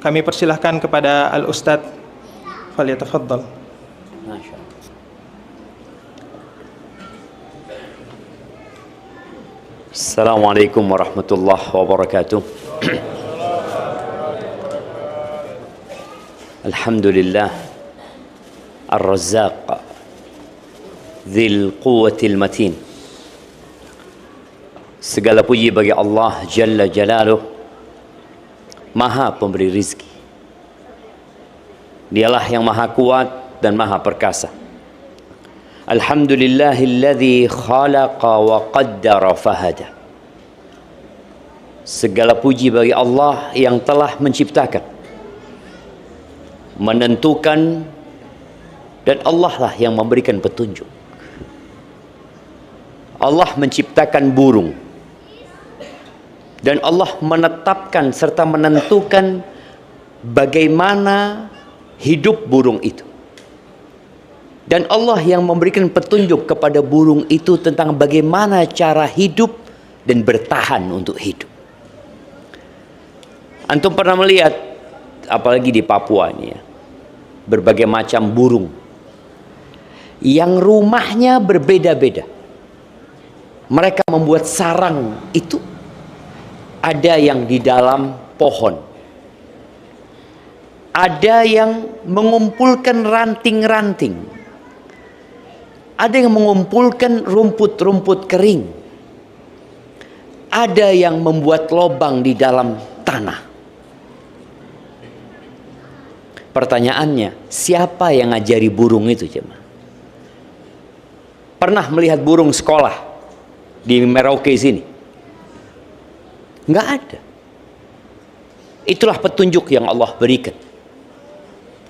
kami persilahkan kepada Al-Ustadz. Falyatafaddal. Masya Allah. Assalamualaikum warahmatullahi wabarakatuh. Alhamdulillah Ar-Razzaq Dzil Quwwatil Matin. Segala puji bagi Allah Jalla Jalaluh, Maha Pemberi rizki. Dialah yang Maha Kuat dan Maha Perkasa. Alhamdulillahilladzi khalaqa wa qaddara fahada. Segala puji bagi Allah yang telah menciptakan, menentukan, dan Allah lah yang memberikan petunjuk. Allah menciptakan burung, dan Allah menetapkan serta menentukan bagaimana hidup burung itu. Dan Allah yang memberikan petunjuk kepada burung itu tentang bagaimana cara hidup dan bertahan untuk hidup. Antum pernah melihat, apalagi di Papua ini ya, berbagai macam burung yang rumahnya berbeda-beda. Mereka membuat sarang itu, ada yang di dalam pohon, ada yang mengumpulkan ranting-ranting, ada yang mengumpulkan rumput-rumput kering, ada yang membuat lubang di dalam tanah. Pertanyaannya, siapa yang ngajari burung itu, jemaah? Pernah melihat burung sekolah di Merauke sini? Nggak ada. Itulah petunjuk yang Allah berikan.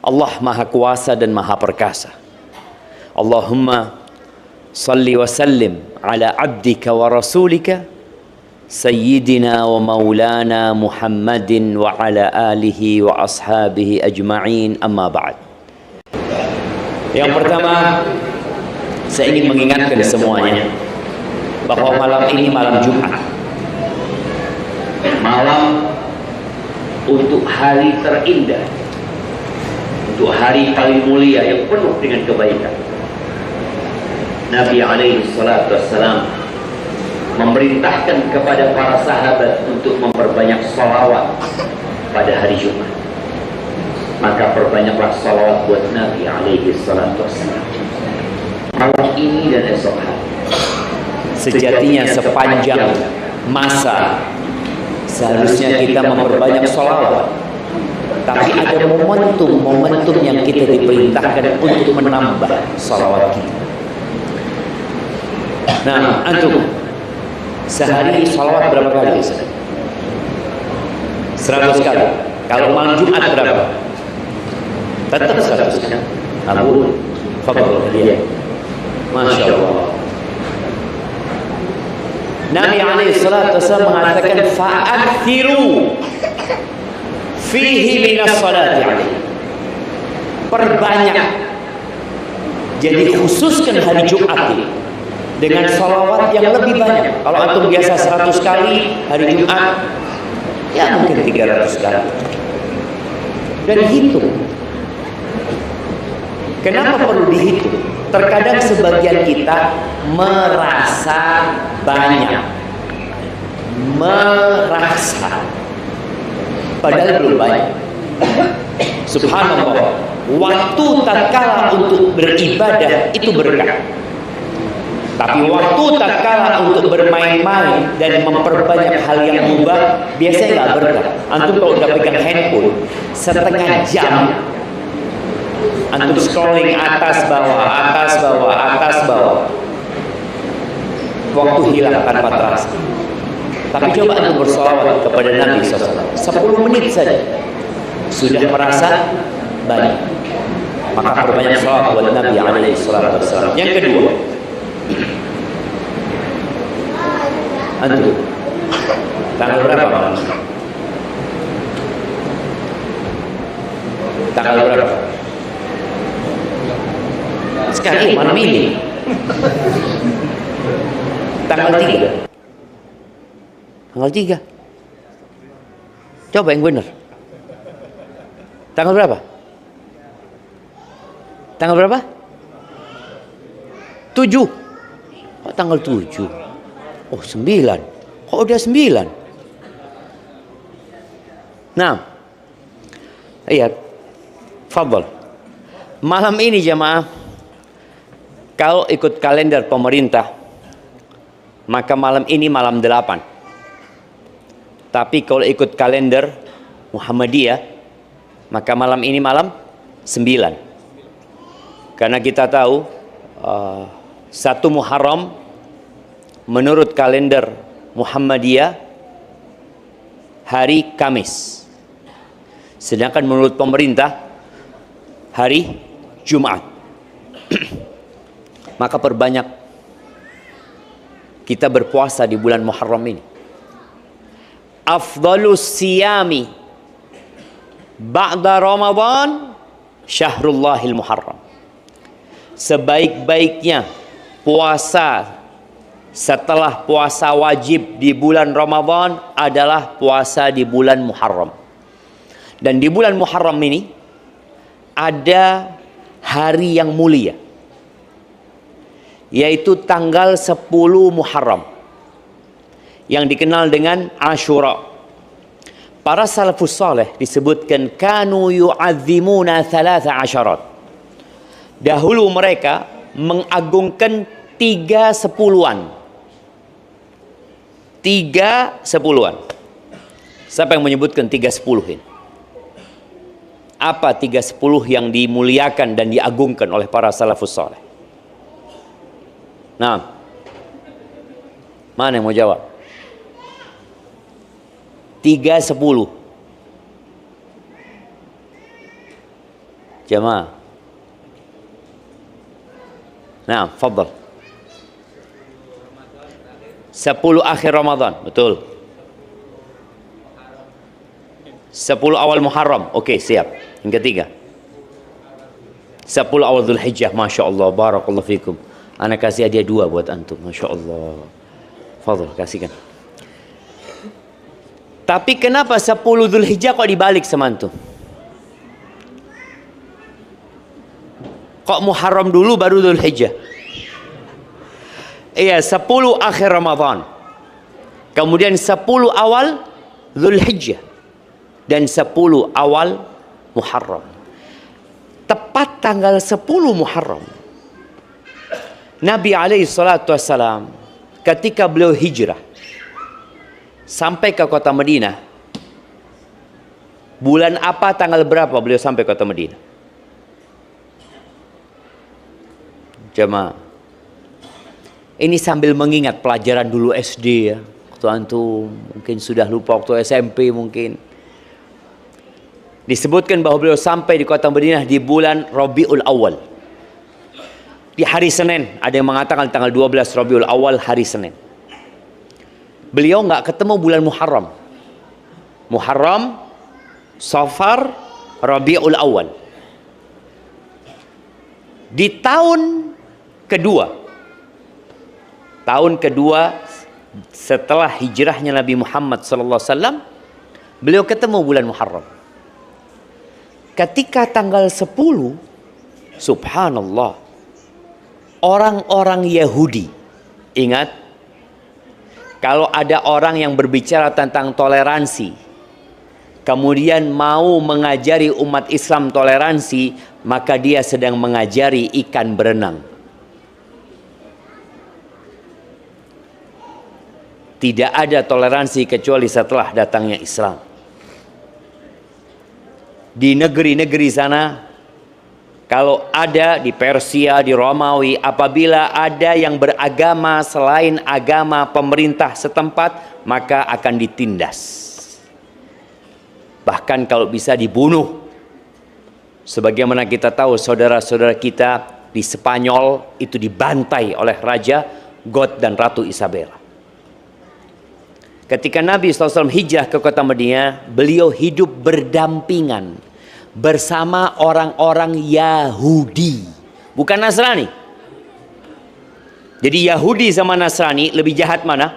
Allah Maha Kuasa dan Maha Perkasa. Allahumma salli wa sallim ala abdika wa rasulika Sayyidina wa maulana Muhammadin wa ala alihi wa ashabihi ajma'in, amma ba'd. Yang pertama, saya ingin mengingatkan semuanya bahwa malam ini malam Jumat, malam untuk hari terindah, untuk hari paling mulia yang penuh dengan kebaikan. Nabi alaihi salatu wassalam memerintahkan kepada para sahabat untuk memperbanyak salawat pada hari Jumat. Maka perbanyaklah salawat buat Nabi alaihi salatu wassalam malam ini dan esok hari. Sejatinya sepanjang masa seharusnya kita memperbanyak salawat, tapi ada momentum yang kita diperintahkan untuk menambah salawat kita. Nah, antum sehari salawat berapa kali? 100 kali. Kalau malam Jumat berapa? Tetap 100 kan? Abu Fadl dia. Masya Allah. Nabi alaihi salatu wasallam mengatakan fa'akthiru fihi minas salati alaihi. Perbanyak. Jadi khususkan hari Jumat ini dengan salawat yang lebih banyak. Kalau antum biasa 100 kali, hari Jumat ya mungkin 300 kali. Dan hitung. Kenapa perlu dihitung? Terkadang sebagian kita merasa banyak, merasa padahal belum banyak. Subhanallah, waktu tatkala untuk beribadah itu berkah. Tapi waktu tatkala untuk bermain-main dan memperbanyak hal yang mubah biasanya nggak berkah. Antum kalau udah pegang handphone setengah jam, antum scrolling atas bawah, waktu hilang tanpa terasa. Tapi coba antum bersolawat kepada Nabi SAW 10 menit saja sudah merasa banyak. Maka perbanyak salawat buat Nabi alaihi salatu wassalam. Yang kedua, antum tanggal berapa malam? Tanggal berapa? Sekarang malam ini tanggal 3. Tanggal 3. Coba yang benar. Tanggal berapa? Tanggal berapa? 7. Oh, tanggal 7. Oh, 9. Kok udah 9? Nah, iya, fadhal. Malam ini jamaah, kalau ikut kalender pemerintah, maka malam ini malam 8. Tapi kalau ikut kalender Muhammadiyah, maka malam ini malam 9. Karena kita tahu 1 Muharram menurut kalender Muhammadiyah hari Kamis. Sedangkan menurut pemerintah hari Jumat. Maka perbanyak kita berpuasa di bulan Muharram ini. Afdalus siyami ba'da Ramadan syahrullahil Muharram. Sebaik-baiknya puasa setelah puasa wajib di bulan Ramadan adalah puasa di bulan Muharram. Dan di bulan Muharram ini ada hari yang mulia, yaitu tanggal 10 Muharram yang dikenal dengan Ashura. Para salafus saleh disebutkan kanu yu'azzimuna 13. Dahulu mereka mengagungkan 3 sepuluhan. 3 sepuluhan. Siapa yang menyebutkan 3 sepuluh ini? Apa 3 sepuluh yang dimuliakan dan diagungkan oleh para salafus saleh? Nah, mana yang mau jawab? 3 sepuluh. Jamaah. Nah, fadhal. 10 akhir Ramadan, betul. 10 awal Muharram, oke, siap. Yang ketiga, 10 awal Dzulhijjah, Masya Allah, barakallahu fikum. Ana kasih hadiah 2 buat antum, Masya Allah. Fadhal, kasihkan. Tapi kenapa 10 Dzulhijjah kok dibalik sama antum? Kok Muharram dulu baru Dzulhijjah? Iya, 10 akhir Ramadan. Kemudian 10 awal Dzulhijjah. Dan 10 awal Muharram. Tepat tanggal 10 Muharram, Nabi SAW ketika beliau hijrah sampai ke kota Madinah, bulan apa, tanggal berapa beliau sampai kota Madinah? Jemaah, ini sambil mengingat pelajaran dulu SD ya. Waktu antum mungkin sudah lupa, waktu SMP mungkin. Disebutkan bahwa beliau sampai di kota Madinah di bulan Rabiul Awal. Di hari Senin, ada yang mengatakan tanggal 12 Rabiul Awal, hari Senin. Beliau nggak ketemu bulan Muharram. Muharram, Safar, Rabiul Awal. Di tahun kedua setelah hijrahnya Nabi Muhammad SAW, beliau ketemu bulan Muharram. Ketika tanggal 10, subhanallah, orang-orang Yahudi, ingat, kalau ada orang yang berbicara tentang toleransi, kemudian mau mengajari umat Islam toleransi, maka dia sedang mengajari ikan berenang. Tidak ada toleransi kecuali setelah datangnya Islam. Di negeri-negeri sana, kalau ada di Persia, di Romawi, apabila ada yang beragama selain agama pemerintah setempat, maka akan ditindas. Bahkan kalau bisa dibunuh. Sebagaimana kita tahu saudara-saudara kita di Spanyol itu dibantai oleh Raja God dan Ratu Isabella. Ketika Nabi SAW hijrah ke kota Madinah, beliau hidup berdampingan bersama orang-orang Yahudi, bukan Nasrani. Jadi Yahudi sama Nasrani lebih jahat mana?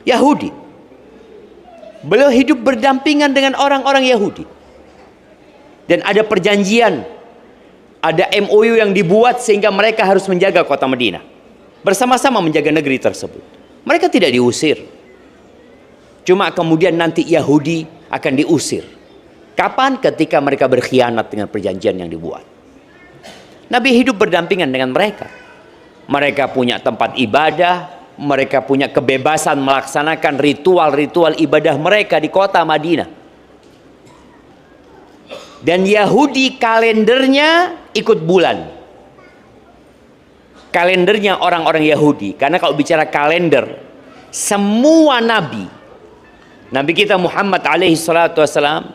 Yahudi. Beliau hidup berdampingan dengan orang-orang Yahudi. Dan ada perjanjian, ada MOU yang dibuat sehingga mereka harus menjaga kota Madinah, bersama-sama menjaga negeri tersebut. Mereka tidak diusir. Cuma kemudian nanti Yahudi akan diusir. Kapan? Ketika mereka berkhianat dengan perjanjian yang dibuat. Nabi hidup berdampingan dengan mereka. Mereka punya tempat ibadah, mereka punya kebebasan melaksanakan ritual-ritual ibadah mereka di kota Madinah. Dan Yahudi kalendernya ikut bulan. Kalendernya orang-orang Yahudi. Karena kalau bicara kalender, semua nabi, Nabi kita Muhammad alaihi salatu wassalam,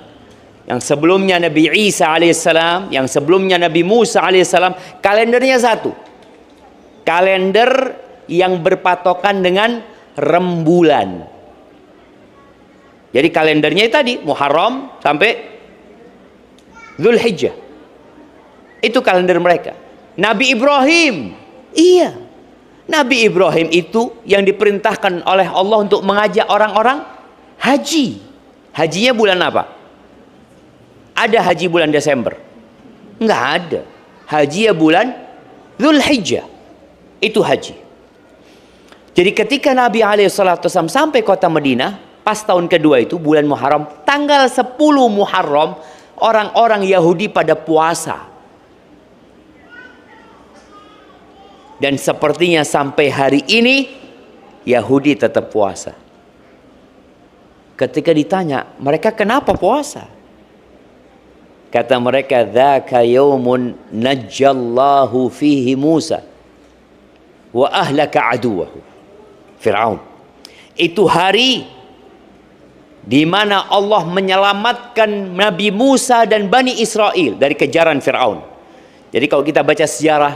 yang sebelumnya Nabi Isa alaihissalam, yang sebelumnya Nabi Musa alaihissalam, kalendernya satu. Kalender yang berpatokan dengan rembulan. Jadi kalendernya tadi Muharram sampai Dzulhijjah. Itu kalender mereka. Nabi Ibrahim, iya, Nabi Ibrahim itu yang diperintahkan oleh Allah untuk mengajak orang-orang haji. Hajinya bulan apa? Ada haji bulan Desember? Enggak ada. Haji ya bulan Dzulhijjah. Itu haji. Jadi ketika Nabi SAW sampai kota Madinah, pas tahun kedua itu bulan Muharram, tanggal 10 Muharram, orang-orang Yahudi pada puasa. Dan sepertinya sampai hari ini Yahudi tetap puasa. Ketika ditanya, mereka kenapa puasa? Kata mereka, dzaka yaumun najjallahu fihi Musa wa ahlaka aduwahu Fir'aun. Itu hari di mana Allah menyelamatkan Nabi Musa dan Bani Israel dari kejaran Fir'aun. Jadi kalau kita baca sejarah,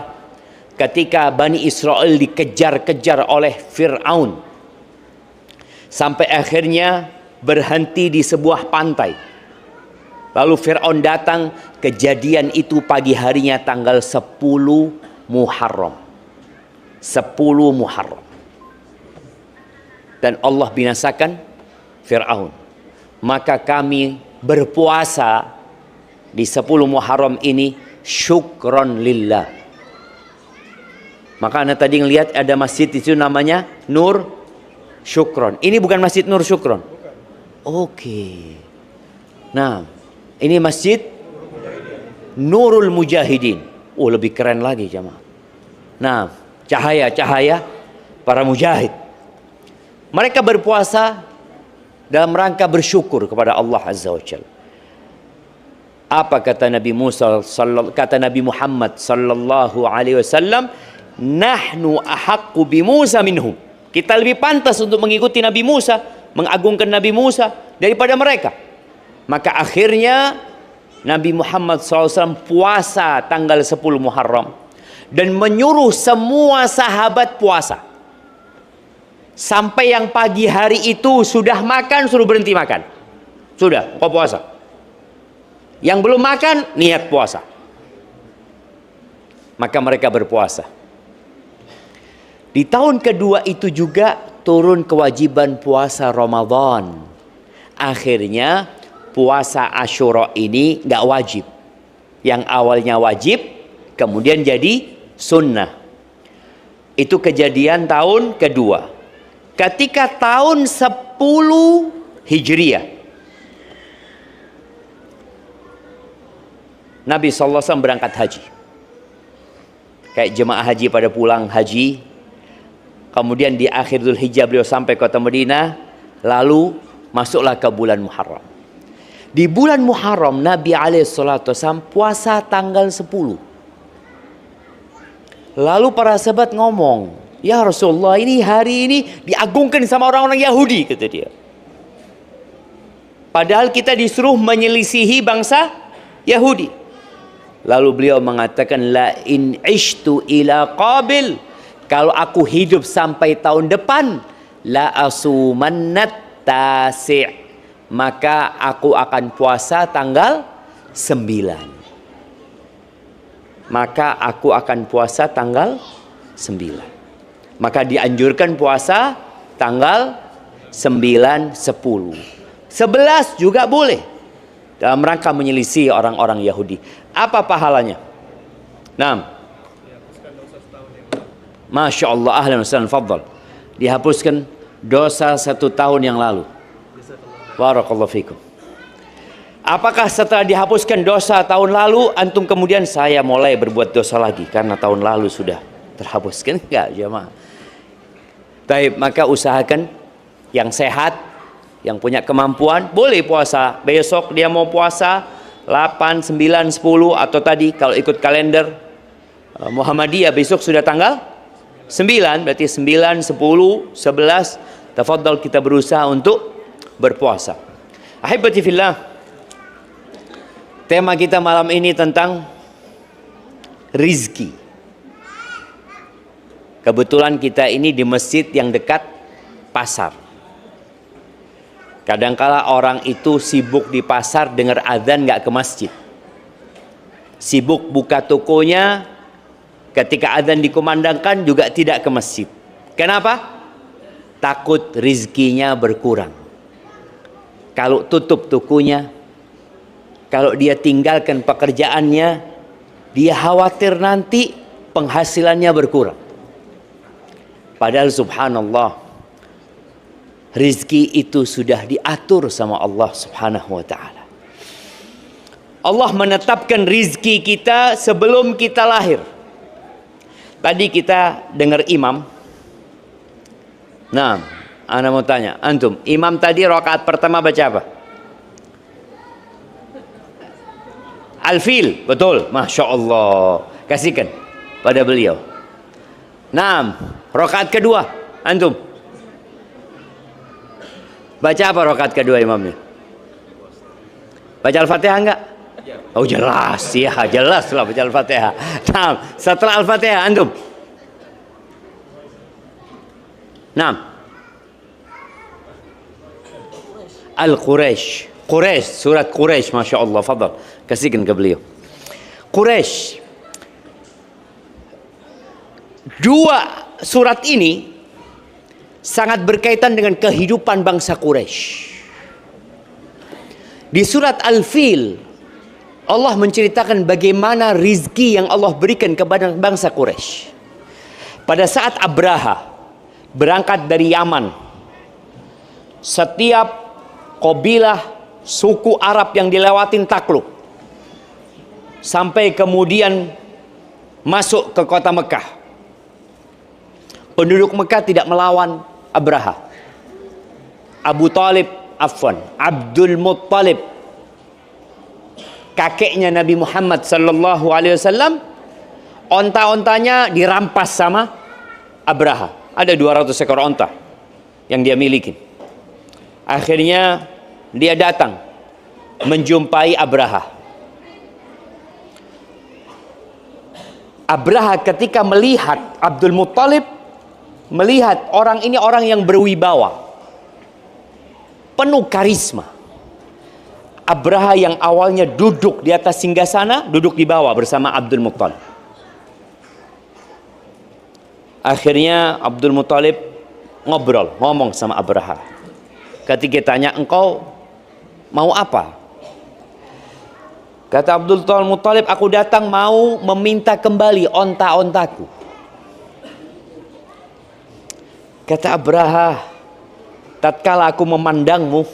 ketika Bani Israel dikejar-kejar oleh Fir'aun sampai akhirnya berhenti di sebuah pantai. Lalu Fir'aun datang, kejadian itu pagi harinya tanggal 10 Muharram. 10 Muharram. Dan Allah binasakan Fir'aun. Maka kami berpuasa di 10 Muharram ini syukron lillah. Maka anda tadi ngelihat ada masjid itu namanya Nur Syukron. Ini bukan masjid Nur Syukron. Oke. Nah, ini masjid Nurul Mujahidin. Oh, lebih keren lagi jemaah. Nah, cahaya-cahaya para mujahid. Mereka berpuasa dalam rangka bersyukur kepada Allah Azza wa Jalla. Apa kata Nabi Muhammad sallallahu alaihi wasallam? Nahnu ahaqqu bi Musa minhum. Kita lebih pantas untuk mengikuti Nabi Musa, mengagungkan Nabi Musa daripada mereka. Maka akhirnya Nabi Muhammad SAW puasa tanggal 10 Muharram dan menyuruh semua sahabat puasa. Sampai yang pagi hari itu sudah makan, suruh berhenti makan. Sudah, kau puasa. Yang belum makan, niat puasa. Maka mereka berpuasa. Di tahun kedua itu juga turun kewajiban puasa Ramadan. Akhirnya puasa Asyura ini nggak wajib. Yang awalnya wajib, kemudian jadi sunnah. Itu kejadian tahun kedua. Ketika tahun 10 Hijriah, Nabi SAW berangkat haji. Kayak jemaah haji pada pulang haji. Kemudian di akhir Dzulhijjah beliau sampai kota Madinah. Lalu masuklah ke bulan Muharram. Di bulan Muharram Nabi SAW puasa tanggal 10. Lalu para sahabat ngomong, ya Rasulullah, ini hari ini diagungkan sama orang-orang Yahudi, kata dia. Padahal kita disuruh menyelisihi bangsa Yahudi. Lalu beliau mengatakan, la in ishtu ila qabil, kalau aku hidup sampai tahun depan, la asumannat tasi', maka aku akan puasa tanggal 9. Maka aku akan puasa tanggal 9. Maka dianjurkan puasa tanggal 9, 10. 11 juga boleh. dalam rangka menyelisih orang-orang Yahudi. Apa pahalanya? Naam. Masya Allah, ahlan wa sahlan, fadhal. Dihapuskan dosa 1 tahun yang lalu. Barakallahu fikum. Apakah setelah dihapuskan dosa tahun lalu, antum kemudian saya mulai berbuat dosa lagi karena tahun lalu sudah terhapuskan? Enggak, jemaah. Baik, maka usahakan yang sehat, yang punya kemampuan, boleh puasa. Besok dia mau puasa 8, 9, 10, atau tadi kalau ikut kalender Muhammadiyah besok sudah tanggal 9, berarti 9, 10, 11. Tafadhal, kita berusaha untuk berpuasa. Ahibati fillah, tema kita malam ini tentang rizki. Kebetulan kita ini di masjid yang dekat pasar. Kadangkala orang itu sibuk di pasar, dengar azan nggak ke masjid. Sibuk buka tokonya, ketika azan dikumandangkan juga tidak ke masjid. Kenapa? Takut rizkinya berkurang. Kalau tutup tokonya, kalau dia tinggalkan pekerjaannya, dia khawatir nanti penghasilannya berkurang. Padahal subhanallah, rizki itu sudah diatur sama Allah subhanahu wa ta'ala. Allah menetapkan rizki kita sebelum kita lahir. Tadi kita dengar imam. Nah, ana mau tanya, antum, imam tadi rakaat pertama baca apa? Al-Fil, betul, Masya Allah. Kasihkan pada beliau. Nah, rakaat kedua, antum baca apa rakaat kedua imamnya? Baca Al-Fatihah enggak? Oh jelas, ya jelas lah baca Al-Fatihah. Nah, setelah Al-Fatihah antum? Nah, Al-Quraisy. Quraisy, surat Quraisy, Masya Allah, fadal. Kasihkan ke beliau. Quraisy. Dua surat ini sangat berkaitan dengan kehidupan bangsa Quraisy. Di surat Al-Fil, Allah menceritakan bagaimana rizki yang Allah berikan kepada bangsa Quraisy. Pada saat Abraha berangkat dari Yaman, setiap kabilah suku Arab yang dilewatin takluk, sampai kemudian masuk ke kota Mekah. Penduduk Mekah tidak melawan Abraha. Abdul Muttalib, kakeknya Nabi Muhammad sallallahu alaihi wasallam, onta-ontanya dirampas sama Abraha. Ada 200 ekor onta yang dia miliki. Akhirnya dia datang menjumpai Abraha. Abraha ketika melihat Abdul Muttalib, melihat orang ini orang yang berwibawa, penuh karisma. Abraha yang awalnya duduk di atas singgasana, duduk di bawah bersama Abdul Muttalib. Akhirnya Abdul Muttalib ngomong sama Abraha. Ketika tanya, engkau mau apa? Kata Abdul Muttalib, aku datang mau meminta kembali onta-ontaku. Kata Abraha, tatkala aku memandangmu,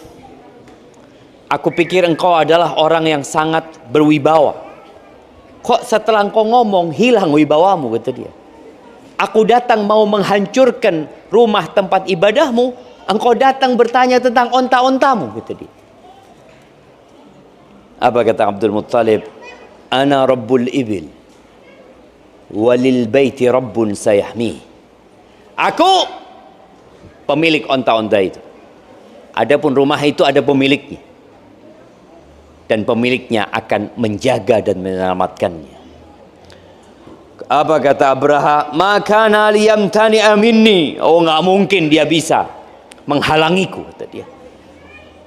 aku pikir engkau adalah orang yang sangat berwibawa. Kok setelah engkau ngomong hilang wibawamu, kata dia. Aku datang mau menghancurkan rumah tempat ibadahmu, engkau datang bertanya tentang onta-ontamu, kata dia. Apa kata Abdul Muttalib? Ana rabbul ibil walil baiti rabbun sayahmi. Aku pemilik onta-onta itu. Adapun rumah itu ada pemiliknya, dan pemiliknya akan menjaga dan menyelamatkannya. Apa kata Abraha? Maka liyamtani minni. Oh, nggak mungkin dia bisa menghalangiku, kata dia.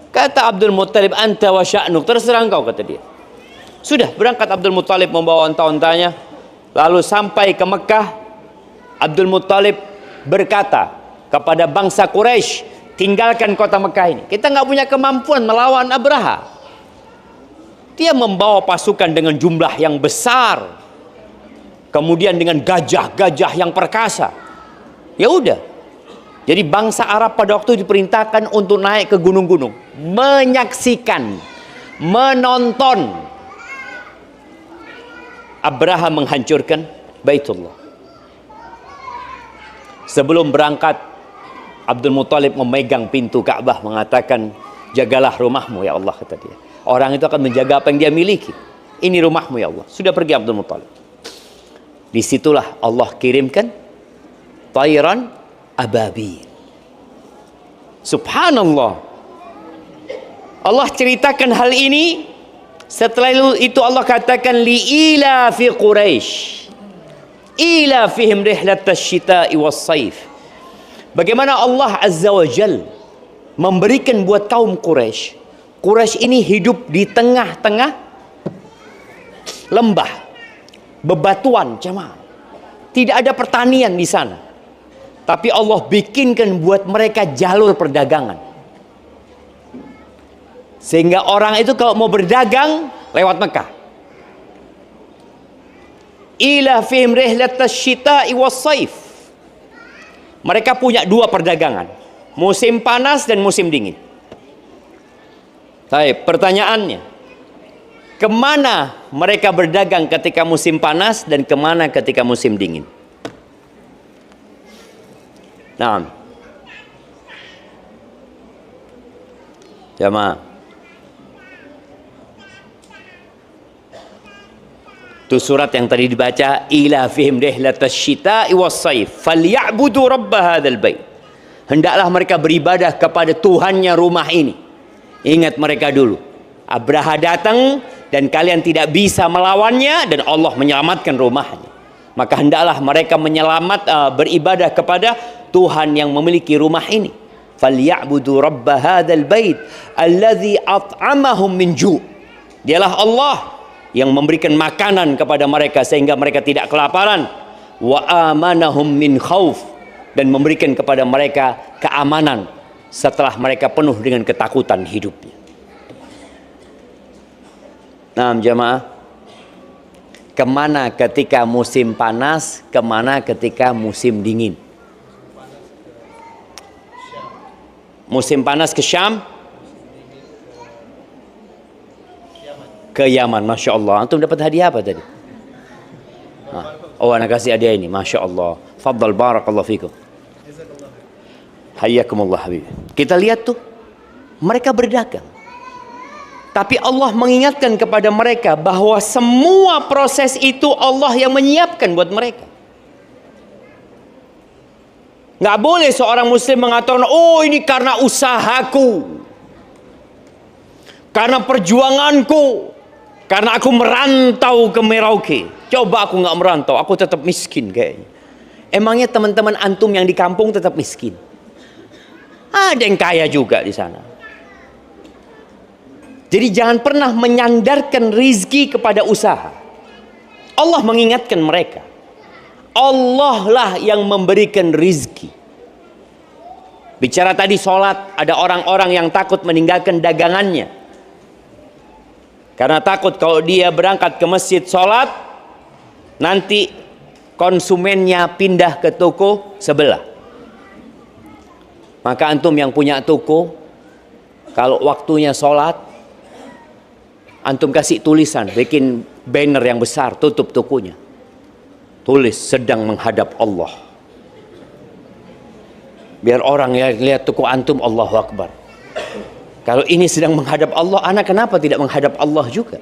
Kata Abdul Muttalib, anta wa sya'nuk, terserah engkau, kata dia. Sudah berangkat Abdul Muttalib membawa onta-ontanya. Lalu sampai ke Mekah, Abdul Muttalib berkata kepada bangsa Quraisy, tinggalkan kota Mekah ini. Kita nggak punya kemampuan melawan Abraha. Dia membawa pasukan dengan jumlah yang besar. Kemudian dengan gajah-gajah yang perkasa. Ya udah. Jadi bangsa Arab pada waktu diperintahkan untuk naik ke gunung-gunung. Menyaksikan. Menonton. Abraham menghancurkan Baitullah. Sebelum berangkat, Abdul Muthalib memegang pintu Ka'bah mengatakan, jagalah rumahmu ya Allah, kata dia. Orang itu akan menjaga apa yang dia miliki. Ini rumahmu ya Allah. Sudah pergi Abdul Muthalib. Disitulah Allah kirimkan tayran ababil. Subhanallah. Allah ceritakan hal ini. Setelah itu Allah katakan li'ila fi Quraisy. Ila fihim rihlatas syita'i was-saif. Bagaimana Allah Azza wa Jal memberikan buat kaum Quraisy. Quraisy ini hidup di tengah-tengah lembah, bebatuan, jemaah. Tidak ada pertanian di sana. Tapi Allah bikinkan buat mereka jalur perdagangan. Sehingga orang itu kalau mau berdagang lewat Mekah. Ila fihim rihlatas syita'i was-saif. Mereka punya dua perdagangan. Musim panas dan musim dingin. Baik, pertanyaannya. Kemana mereka berdagang ketika musim panas dan kemana ketika musim dingin? Nah. Jamaah. Itu surat yang tadi dibaca, ila fihim rihlatas syita'i was-saif falyabudu rabb hadzal bait. Hendaklah mereka beribadah kepada Tuhannya rumah ini. Ingat mereka dulu. Abraha datang dan kalian tidak bisa melawannya dan Allah menyelamatkan rumahnya. Maka hendaklah mereka beribadah kepada Tuhan yang memiliki rumah ini. Falyabudu rabb hadzal bait allazi at'amahum min ju'. Dialah Allah yang memberikan makanan kepada mereka sehingga mereka tidak kelaparan. Wa amanahum min khauf, dan memberikan kepada mereka keamanan setelah mereka penuh dengan ketakutan hidupnya. Nah, jamaah, kemana ketika musim panas, kemana ketika musim dingin? Musim panas ke Syam, ke Yaman. Masya Allah. Antum dapat hadiah apa tadi? Oh, anak kasih hadiah ini. Masya Allah. Faddal, barakallahu fikum. Hayyakumullah habib. Kita lihat tuh, mereka berdagang. Tapi Allah mengingatkan kepada mereka bahwa semua proses itu Allah yang menyiapkan buat mereka. Nggak boleh seorang muslim mengatakan, oh ini karena usahaku, karena perjuanganku, karena aku merantau ke Merauke. Coba aku nggak merantau, aku tetap miskin kayaknya. Emangnya teman-teman antum yang di kampung tetap miskin? Ada yang kaya juga di sana. Jadi jangan pernah menyandarkan rizki kepada usaha. Allah mengingatkan mereka. Allah lah yang memberikan rizki. Bicara tadi sholat, ada orang-orang yang takut meninggalkan dagangannya. Karena takut kalau dia berangkat ke masjid sholat, nanti konsumennya pindah ke toko sebelah. Maka antum yang punya toko, kalau waktunya sholat, antum kasih tulisan, bikin banner yang besar, tutup tokonya. Tulis sedang menghadap Allah. Biar orang lihat toko antum, Allahu Akbar. Kalau ini sedang menghadap Allah, anak kenapa tidak menghadap Allah juga?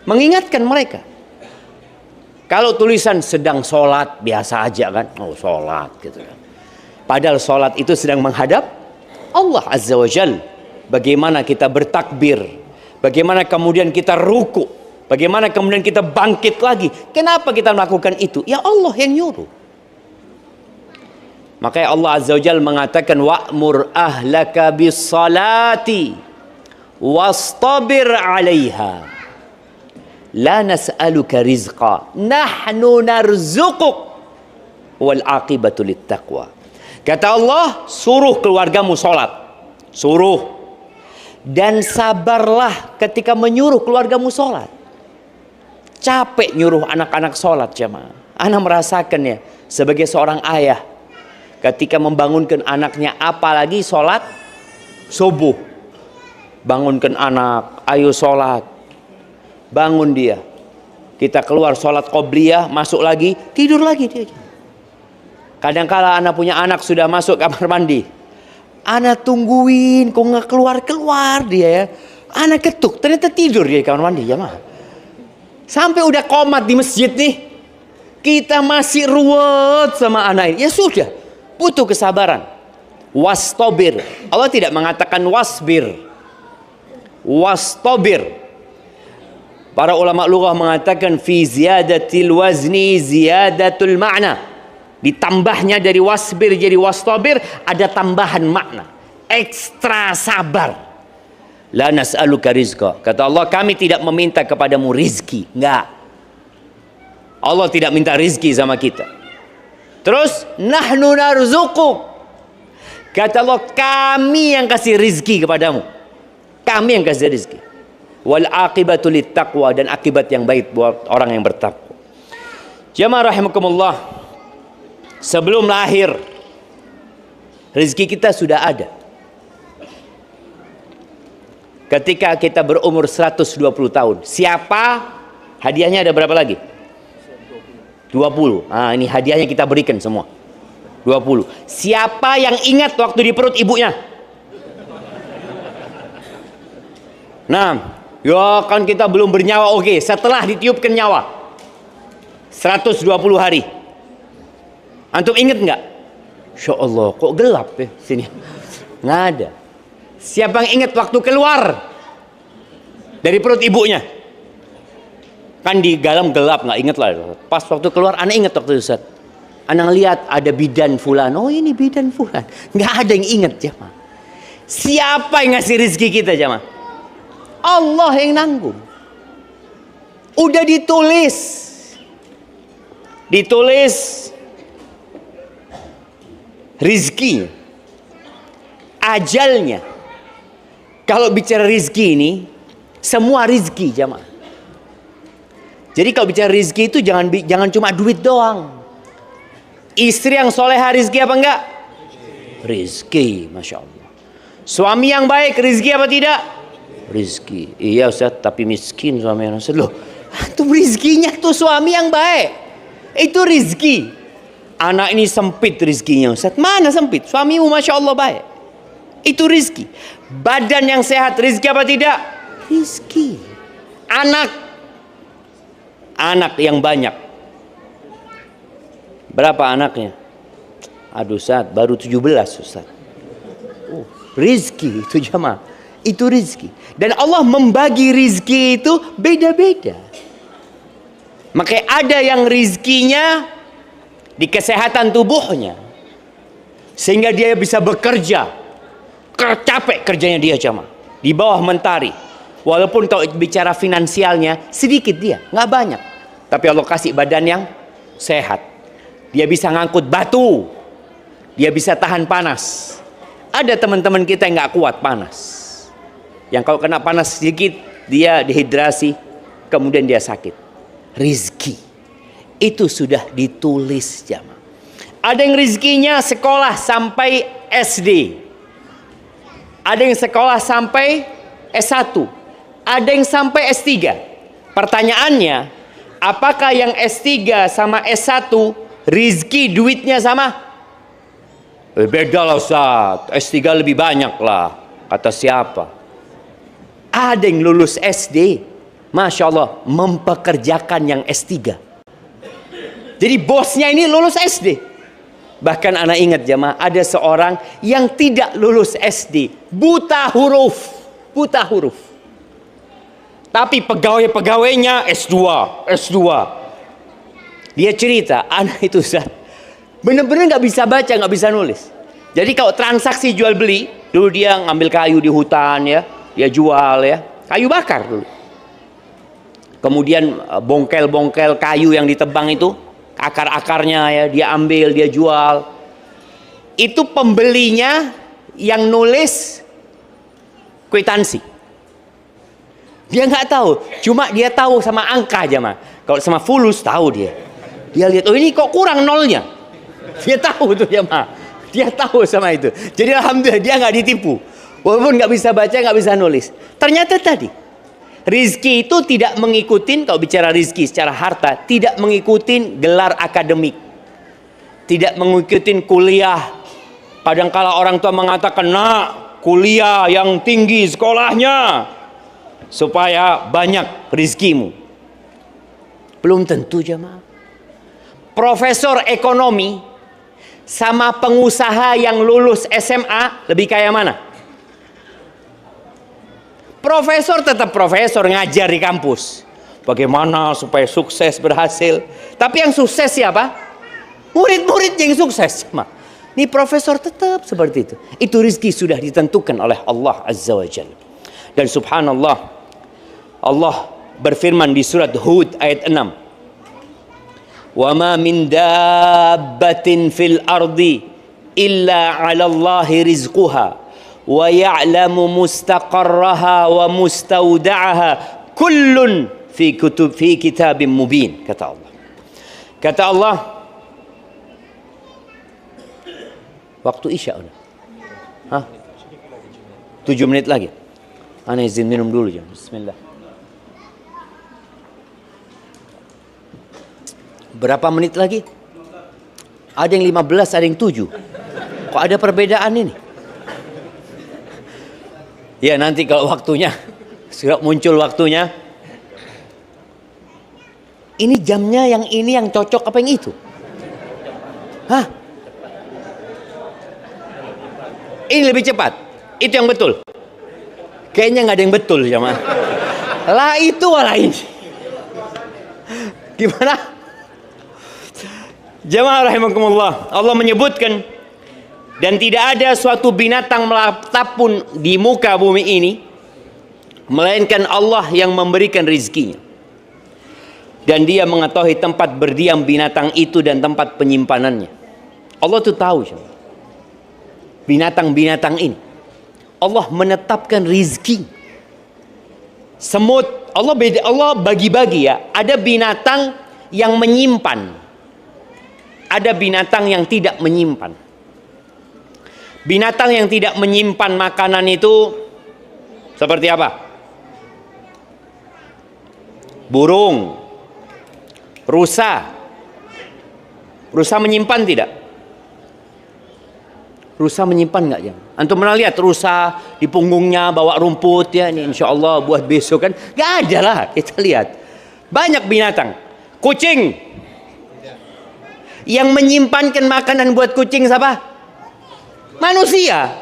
Mengingatkan mereka. Kalau tulisan sedang sholat, biasa aja kan. Oh sholat gitu kan. Padahal sholat itu sedang menghadap Allah Azza wa Jal. Bagaimana kita bertakbir, bagaimana kemudian kita ruku, bagaimana kemudian kita bangkit lagi. Kenapa kita melakukan itu? Ya Allah yang nyuruh. Makanya Allah Azza wa Jal mengatakan, wa'mur ahlaka bis salati wastabir 'alaiha la nas'aluka rizqa nahnu narzuquk wal aqibatu lit taqwa. Kata Allah, suruh keluargamu sholat. Suruh. Dan sabarlah ketika menyuruh keluargamu sholat. Capek nyuruh anak-anak sholat jemaah. Ana merasakan ya, sebagai seorang ayah, ketika membangunkan anaknya, apalagi sholat subuh. Bangunkan anak, ayo sholat. Bangun dia. Kita keluar sholat qobliyah, masuk lagi, tidur lagi dia. Kadangkala anak punya anak sudah masuk kamar mandi. Anak tungguin, kok nggak keluar-keluar dia ya. Anak ketuk, ternyata tidur dia di kamar mandi jemaah. Sampai udah qomat di masjid nih, kita masih ruwet sama anak ini. Ya sudah, butuh kesabaran. Wastobir. Allah tidak mengatakan wasbir. Wastobir. Para ulama lughah mengatakan fi ziyadatil wazni ziyadatul ma'na. Ditambahnya dari wasbir jadi wastobir, ada tambahan makna. Ekstra sabar. La nas'aluka rizqa. Kata Allah, kami tidak meminta kepadamu rizki. Enggak. Allah tidak minta rizki sama kita. Terus, nahnu narzuquk. Kata Allah, kami yang kasih rizki kepadamu. Kami yang kasih rizki. Wal aqibatu lit taqwa, dan akibat yang baik buat orang yang bertakwa. Jamaah rahimakumullah, sebelum lahir rezeki kita sudah ada. Ketika kita berumur 120 tahun, siapa hadiahnya ada berapa lagi? 20. Nah, ini hadiahnya kita berikan semua. 20. Siapa yang ingat waktu di perut ibunya? Nah, ya kan kita belum bernyawa, oke. Setelah ditiupkan nyawa 120 hari. Antum ingat nggak? Insya Allah, kok gelap ya sini? Nggak ada. Siapa yang ingat waktu keluar dari perut ibunya? Kan di dalam gelap, nggak ingat lah. Pas waktu keluar, anak ingat waktu itu, Ustaz. Anak lihat ada bidan fulan. Oh, ini bidan fulan. Nggak ada yang ingat jemaah. Siapa yang ngasih rezeki kita jemaah? Allah yang nanggung. Udah ditulis. Ditulis rizki, ajalnya. Kalau bicara rizki ini, semua rizki jamaah. Jadi kalau bicara rizki itu jangan cuma duit doang. Istri yang soleha rizki apa enggak? Rizki, Masya Allah. Suami yang baik rizki apa tidak? Rizki. Iya Ustaz, tapi miskin suami yang Ustaz. Loh, itu rizkinya tuh suami yang baik. Itu rizki. Anak ini sempit rizkinya Ustaz. Mana sempit? Suamimu Masya Allah baik. Itu rizki. Badan yang sehat rizki apa tidak? Rizki. Anak yang banyak. Berapa anaknya? Aduh Ustaz, baru 17 Ustaz. Rizki itu jamaah. Itu rizki. Dan Allah membagi rizki itu beda-beda. Makanya ada yang rizkinya di kesehatan tubuhnya, sehingga dia bisa bekerja. Capek kerjanya dia jamaah. Di bawah mentari. Walaupun kalau bicara finansialnya sedikit dia, nggak banyak. Tapi Allah kasih badan yang sehat. Dia bisa ngangkut batu. Dia bisa tahan panas. Ada teman-teman kita yang nggak kuat panas. Yang kalau kena panas sedikit, dia dehidrasi, kemudian dia sakit. Rizki itu sudah ditulis jamaah. Ada yang rizkinya sekolah sampai SD. Ada yang sekolah sampai S1. Ada yang sampai S3. Pertanyaannya, apakah yang S3 sama S1 rizki duitnya sama? Beda lah Ustaz. S3 lebih banyak lah. Kata siapa? Ada yang lulus SD, Masya Allah, mempekerjakan yang S3. Jadi bosnya ini lulus SD. Bahkan anak ingat jamaah, ada seorang yang tidak lulus SD, buta huruf. Tapi pegawai-pegawainya S2. Dia cerita, anak itu Ustaz, bener-bener nggak bisa baca, nggak bisa nulis. Jadi kalau transaksi jual beli, dulu dia ngambil kayu di hutan ya, dia jual ya, kayu bakar dulu. Kemudian bongkel-bongkel kayu yang ditebang itu, akar-akarnya ya, dia ambil, dia jual. Itu pembelinya yang nulis kwitansi. Dia nggak tahu, cuma dia tahu sama angka aja mah. Kalau sama fulus tahu dia. Dia lihat, oh ini kok kurang nolnya. Dia tahu tuh ya mah. Dia tahu sama itu. Jadi alhamdulillah dia nggak ditipu. Walaupun nggak bisa baca, nggak bisa nulis. Ternyata tadi rizki itu tidak mengikutin, kalau bicara rizki secara harta, tidak mengikutin gelar akademik, tidak mengikutin kuliah. Kadangkala orang tua mengatakan, nak kuliah yang tinggi sekolahnya supaya banyak rizkimu. Belum tentu jemaah. Profesor ekonomi sama pengusaha yang lulus SMA lebih kaya mana? Profesor tetap profesor, ngajar di kampus. Bagaimana supaya sukses, berhasil. Tapi yang sukses siapa? Murid-muridnya yang sukses. Ini profesor tetap seperti itu. Itu rizki sudah ditentukan oleh Allah Azza wa Jalla. Dan subhanallah, Allah berfirman di surat Hud ayat 6. Wa ma min dabbatin fil ardi illa 'ala Allahi rizquha wa ya'lamu mustaqarraha wa mustawda'aha kullun fi kitabim mubin, kata Allah. Kata Allah, waktu isya udah. Hah? 7 menit lagi. Ana izin minum dulu ya. Bismillah. Berapa menit lagi? Ada yang 15, ada yang 7. Kok ada perbedaan ini? Ya nanti kalau waktunya sudah muncul waktunya. Ini jamnya yang ini yang cocok apa yang itu? Hah? Ini lebih cepat. Itu yang betul. Kayaknya nggak ada yang betul jemaah. Lah itu lah ini. Gimana? Jemaah rahimakumullah. Allah menyebutkan, dan tidak ada suatu binatang melata pun di muka bumi ini melainkan Allah yang memberikan rizkinya. Dan dia mengetahui tempat berdiam binatang itu dan tempat penyimpanannya. Allah tuh tahu binatang-binatang ini. Allah menetapkan rizki. Semut, Allah bagi-bagi ya. Ada binatang yang menyimpan, ada binatang yang tidak menyimpan. Binatang yang tidak menyimpan makanan itu seperti apa? Burung, rusa. Rusa menyimpan tidak? Rusa menyimpan nggak ya? Antum pernah lihat rusa di punggungnya bawa rumput ya? Ini insya Allah buat besok kan? Nggak ada lah, kita lihat. Banyak binatang. Kucing. Yang menyimpankan makanan buat kucing siapa? Manusia.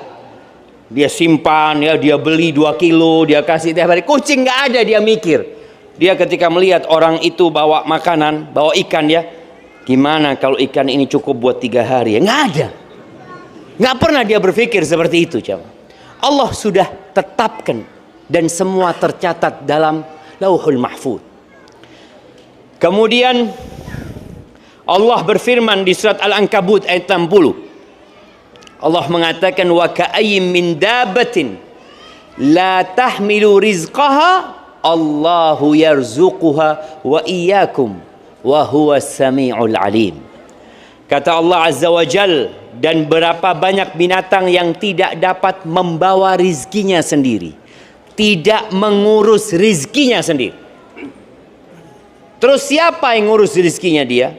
Dia simpan ya, dia beli 2 kilo, dia kasih tiap hari. Kucing nggak ada, dia mikir. Dia ketika melihat orang itu bawa makanan, bawa ikan ya, gimana kalau ikan ini cukup buat 3 hari? Ya, nggak ada. Nggak pernah dia berpikir seperti itu. Allah sudah tetapkan dan semua tercatat dalam Lauhul Mahfuz. Kemudian Allah berfirman di surat Al-Ankabut ayat 60. Allah mengatakan, wa ka'ayyim min dabbatin la tahmilu rizqaha Allahu yarzuquha wa iyyakum wa huwas sami'ul alim. Kata Allah Azza wa Jal, dan berapa banyak binatang yang tidak dapat membawa rizkinya sendiri, tidak mengurus rizkinya sendiri. Terus siapa yang ngurus rizkinya dia?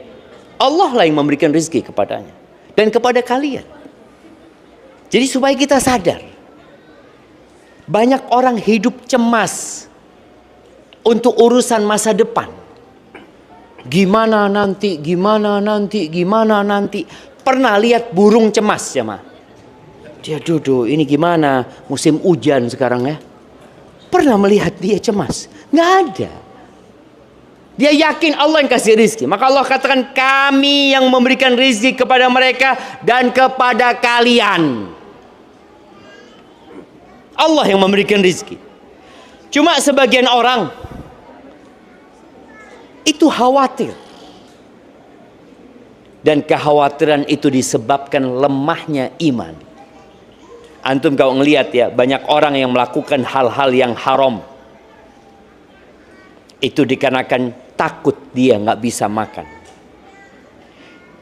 Allah lah yang memberikan rizki kepadanya dan kepada kalian. Jadi supaya kita sadar, banyak orang hidup cemas untuk urusan masa depan. Gimana nanti, gimana nanti, gimana nanti. Pernah lihat burung cemas ya mah? Dia duduk, ini gimana musim hujan sekarang ya? Pernah melihat dia cemas? Nggak ada. Dia yakin Allah yang kasih rizki. Maka Allah katakan, kami yang memberikan rizki kepada mereka dan kepada kalian. Allah yang memberikan rizki. Cuma sebagian orang itu khawatir. Dan kekhawatiran itu disebabkan lemahnya iman. Antum kalau ngelihat ya, banyak orang yang melakukan hal-hal yang haram. Itu dikarenakan takut dia nggak bisa makan.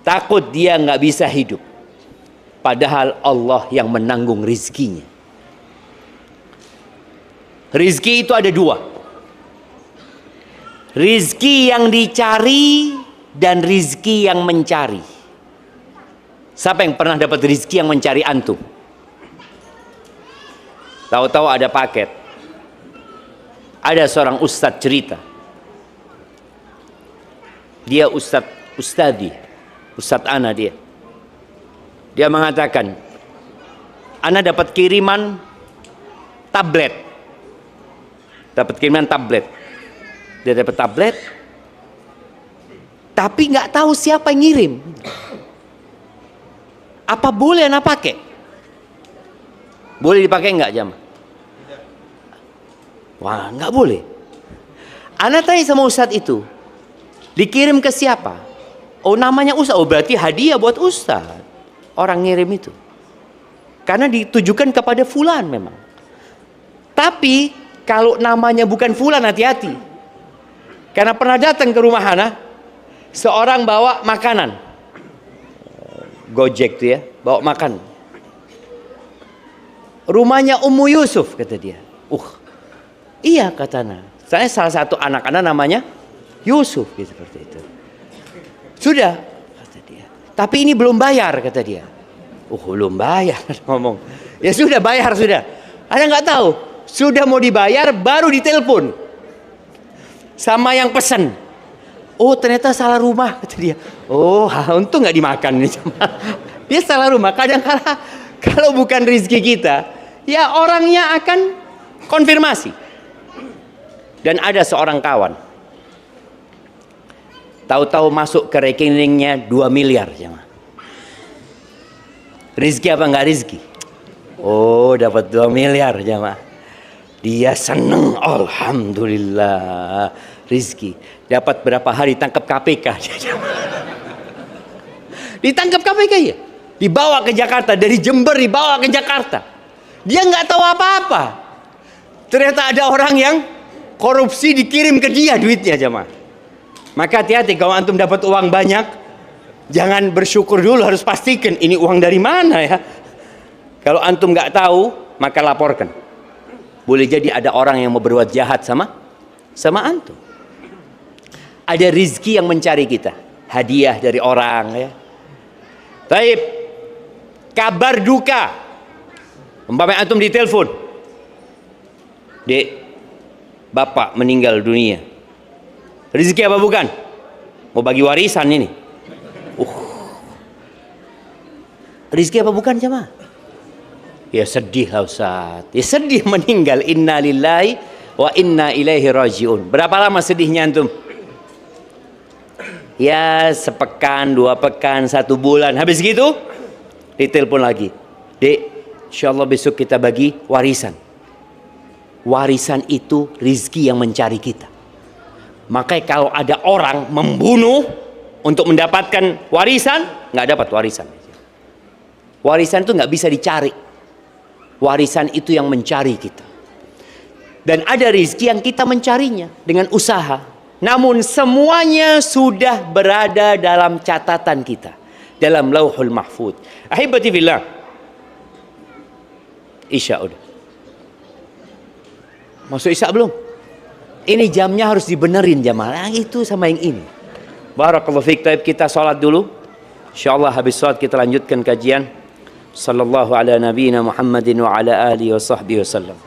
Takut dia nggak bisa hidup. Padahal Allah yang menanggung rizkinya. Rizki itu ada dua. Rizki yang dicari dan rizki yang mencari. Siapa yang pernah dapat rizki yang mencari antum? Tahu-tahu ada paket. Ada seorang ustadz cerita. Dia ustadz ana dia. Dia mengatakan, ana dapat kiriman tablet. Dapat kiriman tablet. Dia dapat tablet, tapi nggak tahu siapa yang ngirim. Apa boleh ana pakai? Boleh dipakai nggak jam? Wah, nggak boleh. Ana tanya sama ustadz itu, dikirim ke siapa? Oh, namanya ustadz. Oh, berarti hadiah buat ustadz. Orang ngirim itu. Karena ditujukan kepada fulan memang. Tapi kalau namanya bukan fulan, hati-hati. Karena pernah datang ke rumah ana, seorang bawa makanan. Gojek tuh ya, bawa makan. Rumahnya Ummu Yusuf, kata dia. Iya, kata ana. Saya salah satu anak ana namanya Yusuf, gitu, seperti itu. Sudah, kata dia. Tapi ini belum bayar, kata dia. Belum bayar, ngomong. Ya sudah, bayar sudah. Ana nggak tahu. Sudah mau dibayar, baru ditelepon sama yang pesan. Oh, ternyata salah rumah, kata dia. Oh, untung nggak dimakan. Dia salah rumah. Kadang-kadang kalau bukan rezeki kita, ya orangnya akan konfirmasi. Dan ada seorang kawan, tahu-tahu masuk ke rekeningnya 2 miliar. Rizki apa enggak rizki? Oh, dapat 2 miliar jamaah. Dia seneng, alhamdulillah. Rizki. Dapat berapa hari tangkap KPK? Ditangkap KPK ya. Dibawa ke Jakarta, dari Jember dibawa ke Jakarta. Dia nggak tahu apa-apa. Ternyata ada orang yang korupsi, dikirim ke dia duitnya jamaah. Maka hati-hati kalau antum dapat uang banyak, jangan bersyukur dulu, harus pastikan ini uang dari mana ya. Kalau antum nggak tahu, maka laporkan. Boleh jadi ada orang yang mau berbuat jahat sama antum. Ada rizki yang mencari kita, hadiah dari orang ya. Taib, kabar duka. Umpamanya antum ditelepon, Dek, bapak meninggal dunia. Rizki apa bukan? Mau bagi warisan ini. Rizki apa bukan jemaah? Ya sedih lah Ustaz. Ya sedih meninggal. Inna lillahi wa inna ilaihi raji'un. Berapa lama sedihnya antum? Ya sepekan, 2 pekan, 1 bulan. Habis gitu ditelepon lagi. Dek, insyaallah besok kita bagi warisan. Warisan itu rizki yang mencari kita. Makanya kalau ada orang membunuh untuk mendapatkan warisan, nggak dapat warisan. Warisan itu nggak bisa dicari. Warisan itu yang mencari kita. Dan ada rizki yang kita mencarinya dengan usaha. Namun semuanya sudah berada dalam catatan kita, dalam lauhul mahfud. Ahibati fillah. Isya udah. Masuk isya belum? Ini jamnya harus dibenerin jamaah. Yang itu sama yang ini. Barakallahu fiik. Kita sholat dulu. InsyaAllah habis sholat kita lanjutkan kajian. Sallallahu ala nabiyina Muhammadin wa ala alihi wa sahbihi wasallam.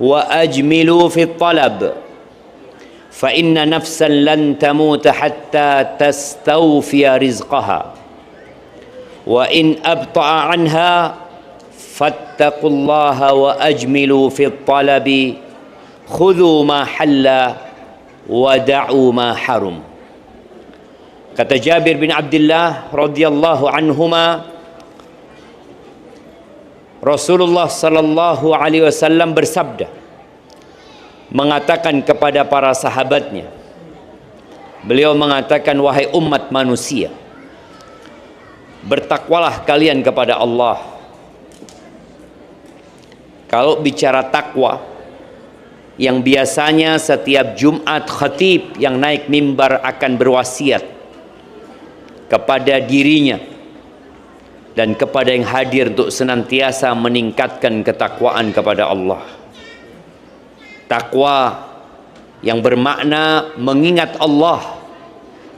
wa ajmilu fi talab fa inna nafsan lan tamuta hatta tastawfiya rizqaha wa in abta'a anha fattaqullaha wa ajmilu fi talabi khudhu ma halla wa da'u ma harum. Kata Jabir bin Abdullah radhiyallahu anhuma, Rasulullah sallallahu alaihi wasallam bersabda, mengatakan kepada para sahabatnya, beliau mengatakan, wahai umat manusia, bertakwalah kalian kepada Allah. Kalau bicara takwa, yang biasanya setiap Jumat khatib yang naik mimbar akan berwasiat kepada dirinya dan kepada yang hadir untuk senantiasa meningkatkan ketakwaan kepada Allah. Takwa yang bermakna mengingat Allah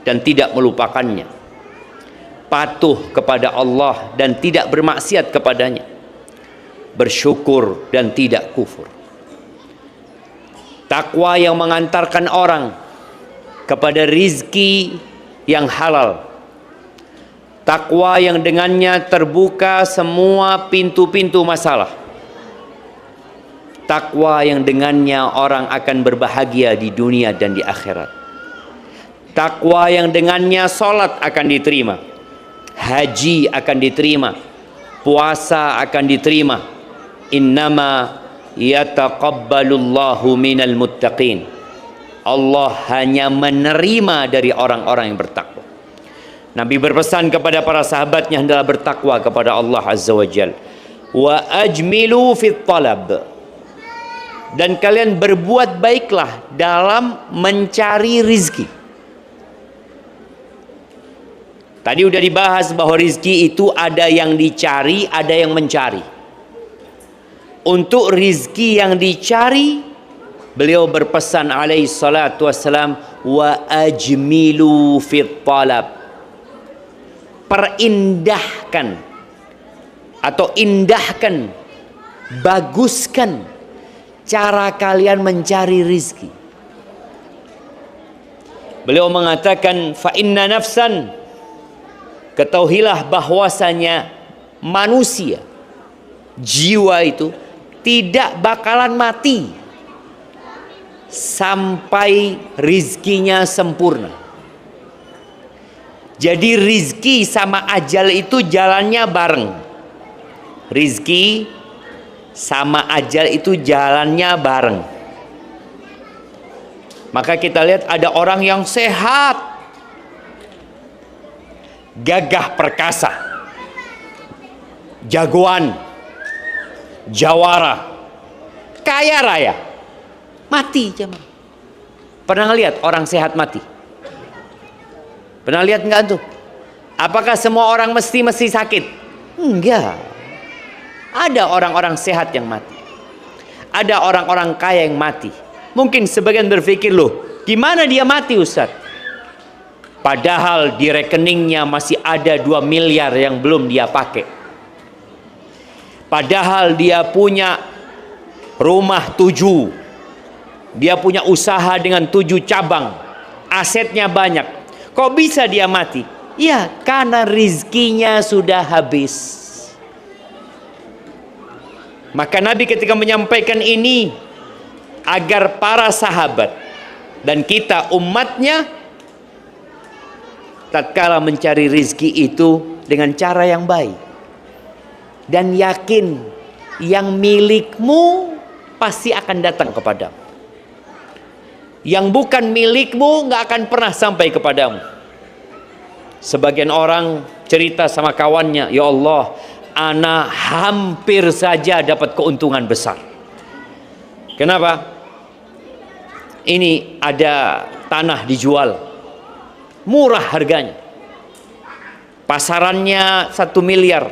dan tidak melupakannya, patuh kepada Allah dan tidak bermaksiat kepadanya, bersyukur dan tidak kufur. Takwa yang mengantarkan orang kepada rizki yang halal. Takwa yang dengannya terbuka semua pintu-pintu masalah. Takwa yang dengannya orang akan berbahagia di dunia dan di akhirat. Takwa yang dengannya salat akan diterima, haji akan diterima, puasa akan diterima. Innama yataqabbalullahu minal muttaqin. Allah hanya menerima dari orang-orang yang bertakwa. Nabi berpesan kepada para sahabatnya hendaklah bertakwa kepada Allah Azza wa Jal. Wa ajmilu fit talab. Dan kalian berbuat baiklah dalam mencari rizki. Tadi udah dibahas bahwa rizki itu ada yang dicari, ada yang mencari. Untuk rizki yang dicari, beliau berpesan alaihi salatu wassalam, wa ajmilu fit talab. Perindahkan atau indahkan, baguskan cara kalian mencari rizki. Beliau mengatakan, fa inna nafsan, ketahuilah bahwasanya manusia, jiwa itu tidak bakalan mati sampai rizkinya sempurna. Jadi rizki sama ajal itu jalannya bareng. Rizki sama ajal itu jalannya bareng. Maka kita lihat ada orang yang sehat, gagah perkasa, jagoan, jawara, kaya raya, mati jemaah. Pernah lihat orang sehat mati? Pernah lihat enggak tuh? Apakah semua orang mesti sakit? Enggak. Ada orang-orang sehat yang mati. Ada orang-orang kaya yang mati. Mungkin sebagian berpikir, loh, gimana dia mati Ustaz? Padahal di rekeningnya masih ada 2 miliar yang belum dia pakai. Padahal dia punya rumah 7. Dia punya usaha dengan 7 cabang. Asetnya banyak. Kok bisa dia mati? Ya, karena rizkinya sudah habis. Maka Nabi ketika menyampaikan ini, agar para sahabat dan kita umatnya tatkala mencari rizki itu dengan cara yang baik. Dan yakin yang milikmu pasti akan datang kepadamu. Yang bukan milikmu nggak akan pernah sampai kepadamu. Sebagian orang cerita sama kawannya, ya Allah, ana hampir saja dapat keuntungan besar. Kenapa? Ini ada tanah dijual, murah harganya, pasarannya 1 miliar,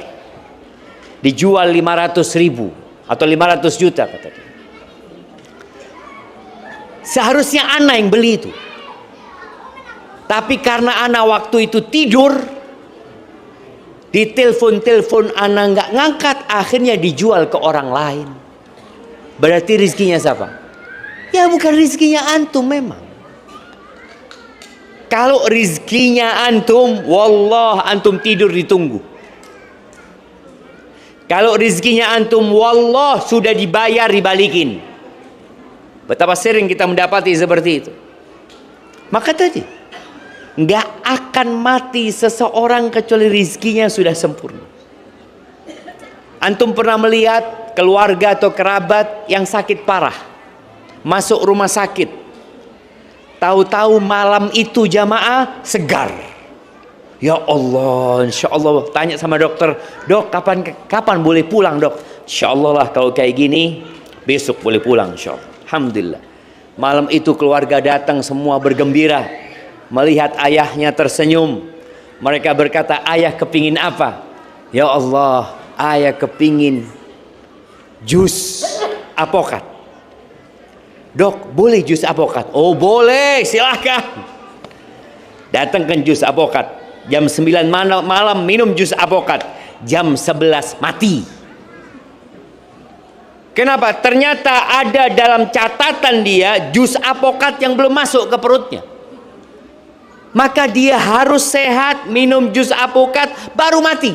dijual 500.000 atau 500 juta kata dia. Seharusnya ana yang beli itu. Tapi karena ana waktu itu tidur, ditelepon ana nggak ngangkat, akhirnya dijual ke orang lain. Berarti rizkinya siapa? Ya bukan rizkinya antum memang. Kalau rizkinya antum, wallah antum tidur ditunggu. Kalau rizkinya antum, wallah sudah dibayar, dibalikin. Betapa sering kita mendapati seperti itu. Maka tadi, nggak akan mati seseorang kecuali rizkinya sudah sempurna. Antum pernah melihat keluarga atau kerabat yang sakit parah, masuk rumah sakit, tahu-tahu malam itu jamaah segar. Ya Allah, insya Allah. Tanya sama dokter, dok kapan boleh pulang dok? Insya Allah lah kalau kayak gini besok boleh pulang insya Allah. Alhamdulillah. Malam itu keluarga datang semua bergembira melihat ayahnya tersenyum. Mereka berkata, ayah kepingin apa? Ya Allah, ayah kepingin jus apokat. Dok, boleh jus apokat? Oh boleh, silahkan. Datangkan jus apokat. Jam 9 malam minum jus apokat. Jam 11 mati. Kenapa? Ternyata ada dalam catatan dia jus apokat yang belum masuk ke perutnya. Maka dia harus sehat, minum jus apokat, baru mati.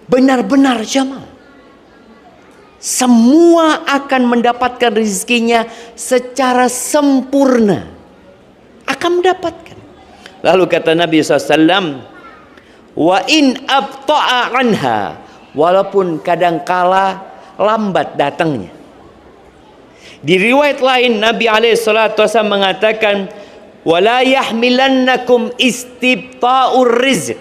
Benar-benar jamaah. Semua akan mendapatkan rezekinya secara sempurna. Akan mendapatkan. Lalu kata Nabi SAW, wa in abta'a anha, walaupun kadangkala lambat datangnya. Di riwayat lain Nabi SAW mengatakan, wala yahmilannakum istibta'ur rizq.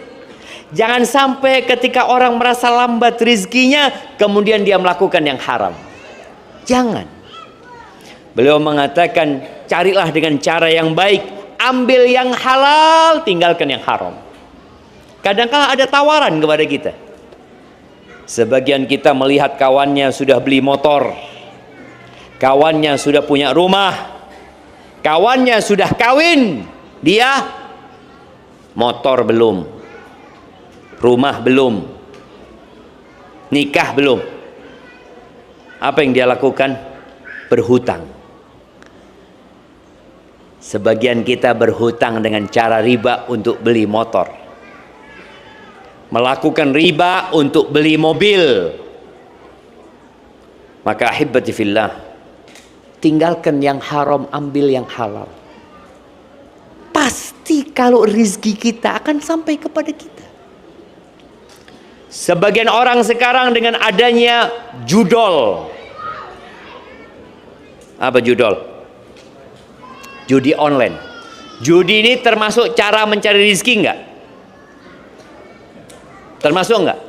Jangan sampai ketika orang merasa lambat rizkinya, kemudian dia melakukan yang haram. Jangan. Beliau mengatakan, carilah dengan cara yang baik. Ambil yang halal, tinggalkan yang haram. Kadang-kadang ada tawaran kepada kita. Sebagian kita melihat kawannya sudah beli motor, kawannya sudah punya rumah, kawannya sudah kawin, dia motor belum, rumah belum, nikah belum. Apa yang dia lakukan? Berhutang. Sebagian kita berhutang dengan cara riba untuk beli motor, melakukan riba untuk beli mobil. Maka ahibati fillah, tinggalkan yang haram, ambil yang halal. Pasti kalau rezeki kita akan sampai kepada kita. Sebagian orang sekarang dengan adanya judol. Apa judol? Judi online. Judi ini termasuk cara mencari rezeki enggak? Termasuk enggak?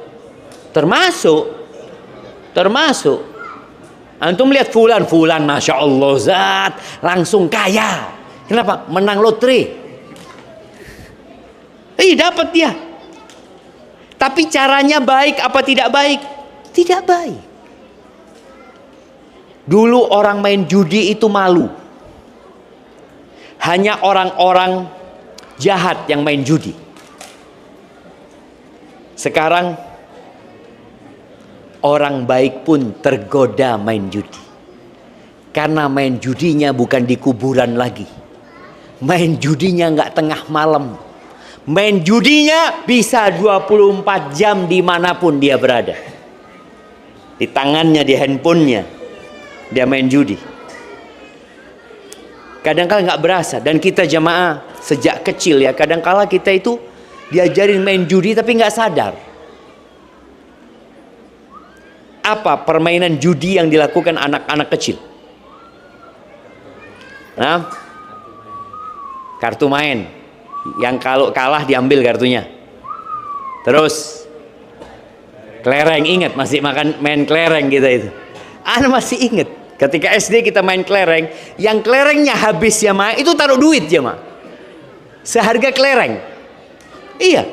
Termasuk. Antum lihat fulan, masya Allah zat, langsung kaya. Kenapa? Menang lotre. Dapat dia. Tapi caranya baik apa tidak baik? Tidak baik. Dulu orang main judi itu malu. Hanya orang-orang jahat yang main judi. Sekarang orang baik pun tergoda main judi. Karena main judinya bukan di kuburan lagi. Main judinya nggak tengah malam. Main judinya bisa 24 jam dimanapun dia berada. Di tangannya, di handphonenya, dia main judi. Kadang-kala nggak berasa. Dan kita jamaah sejak kecil ya, kadang-kala kita itu diajarin main judi tapi nggak sadar. Apa permainan judi yang dilakukan anak-anak kecil? Nah, kartu main. Yang kalau kalah diambil kartunya. Terus kelereng, ingat masih main kelereng kita itu. Ana masih ingat. Ketika SD kita main kelereng, yang kelerengnya habis ya ma, itu taruh duit ya ma. Seharga kelereng. Iya.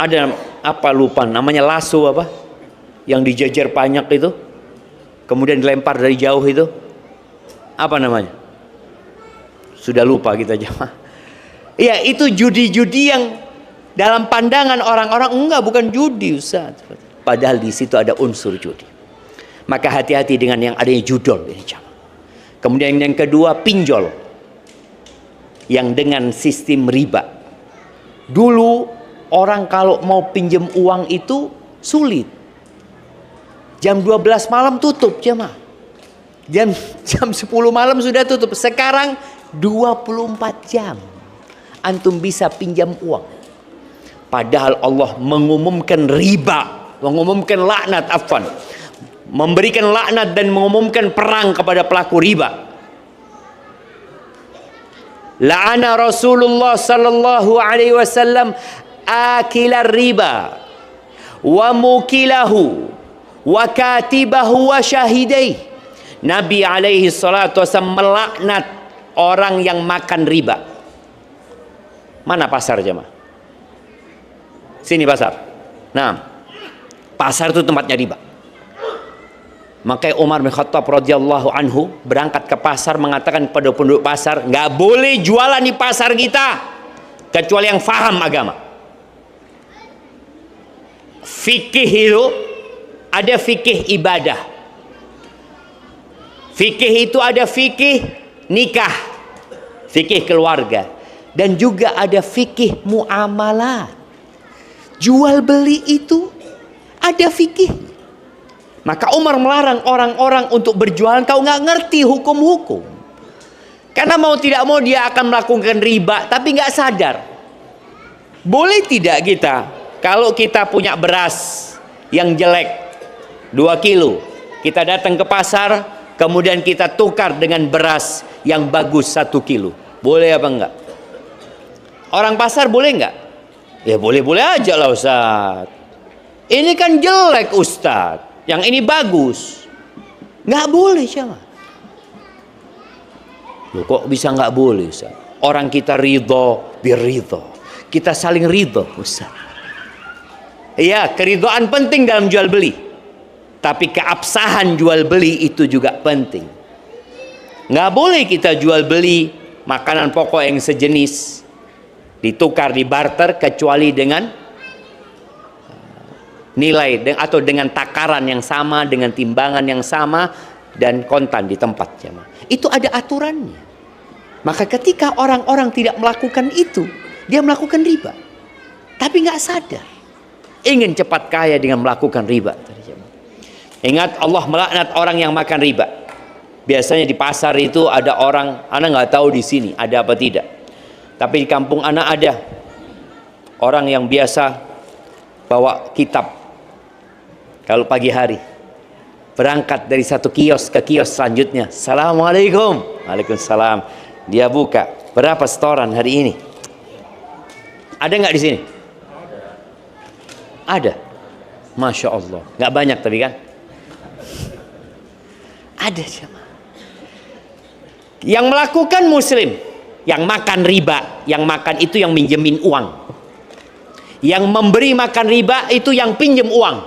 Ada apa lupa namanya, lasso apa? Yang dijejer banyak itu. Kemudian dilempar dari jauh itu. Apa namanya? Sudah lupa kita jemaah. Iya, itu judi-judi yang dalam pandangan orang-orang enggak, bukan judi Ustaz. Padahal di situ ada unsur judi. Maka hati-hati dengan yang adanya judol ini jamaah. Kemudian yang kedua, pinjol yang dengan sistem riba. Dulu orang kalau mau pinjam uang itu sulit. Jam 12 malam tutup jemaah. Jam 10 malam sudah tutup. Sekarang 24 jam antum bisa pinjam uang. Padahal Allah mengumumkan riba, mengumumkan laknat, memberikan laknat dan mengumumkan perang kepada pelaku riba. La'ana Rasulullah sallallahu alaihi wasallam akilar riba wa mukilahu wa katibahu wa syahidai. Nabi alaihi salatu wasallam melaknat orang yang makan riba. Mana pasar jemaah? Sini pasar. Nah, pasar itu tempatnya riba. Makanya Umar bin Khattab radhiyallahu anhu berangkat ke pasar mengatakan kepada penduduk pasar, nggak boleh jualan di pasar kita kecuali yang faham agama. Fikih itu ada fikih ibadah. Fikih itu ada fikih nikah, fikih keluarga, dan juga ada fikih muamalat. Jual beli itu ada fikih. Maka Umar melarang orang-orang untuk berjualan kau nggak ngerti hukum-hukum. Karena mau tidak mau dia akan melakukan riba tapi nggak sadar. Boleh tidak kita kalau kita punya beras yang jelek 2 kilo, kita datang ke pasar kemudian kita tukar dengan beras yang bagus 1 kilo. Boleh apa enggak? Orang pasar boleh enggak? Ya boleh-boleh aja lah Ustaz. Ini kan jelek Ustaz. Yang ini bagus. Nggak boleh siapa? Loh kok bisa nggak boleh Ustaz? Orang kita ridho biridho. Kita saling ridho Ustaz. Iya, keridhaan penting dalam jual beli. Tapi keabsahan jual beli itu juga penting. Nggak boleh kita jual beli makanan pokok yang sejenis ditukar, dibarter kecuali dengan nilai atau dengan takaran yang sama, dengan timbangan yang sama dan kontan di tempat jemaah. Itu ada aturannya. Maka ketika orang-orang tidak melakukan itu, dia melakukan riba. Tapi nggak sadar. Ingin cepat kaya dengan melakukan riba. Ingat Allah melaknat orang yang makan riba. Biasanya di pasar itu ada orang, anak nggak tahu di sini ada apa tidak. Tapi di kampung anak ada orang yang biasa bawa kitab. Kalau pagi hari berangkat dari satu kios ke kios selanjutnya, Assalamualaikum. Waalaikumsalam. Dia buka, berapa setoran hari ini? Ada nggak di sini? Ada. Masya Allah. Nggak banyak tapi kan? Ada jemaah. Yang melakukan muslim, yang makan riba, yang makan itu yang minjemin uang. Yang memberi makan riba itu yang pinjem uang.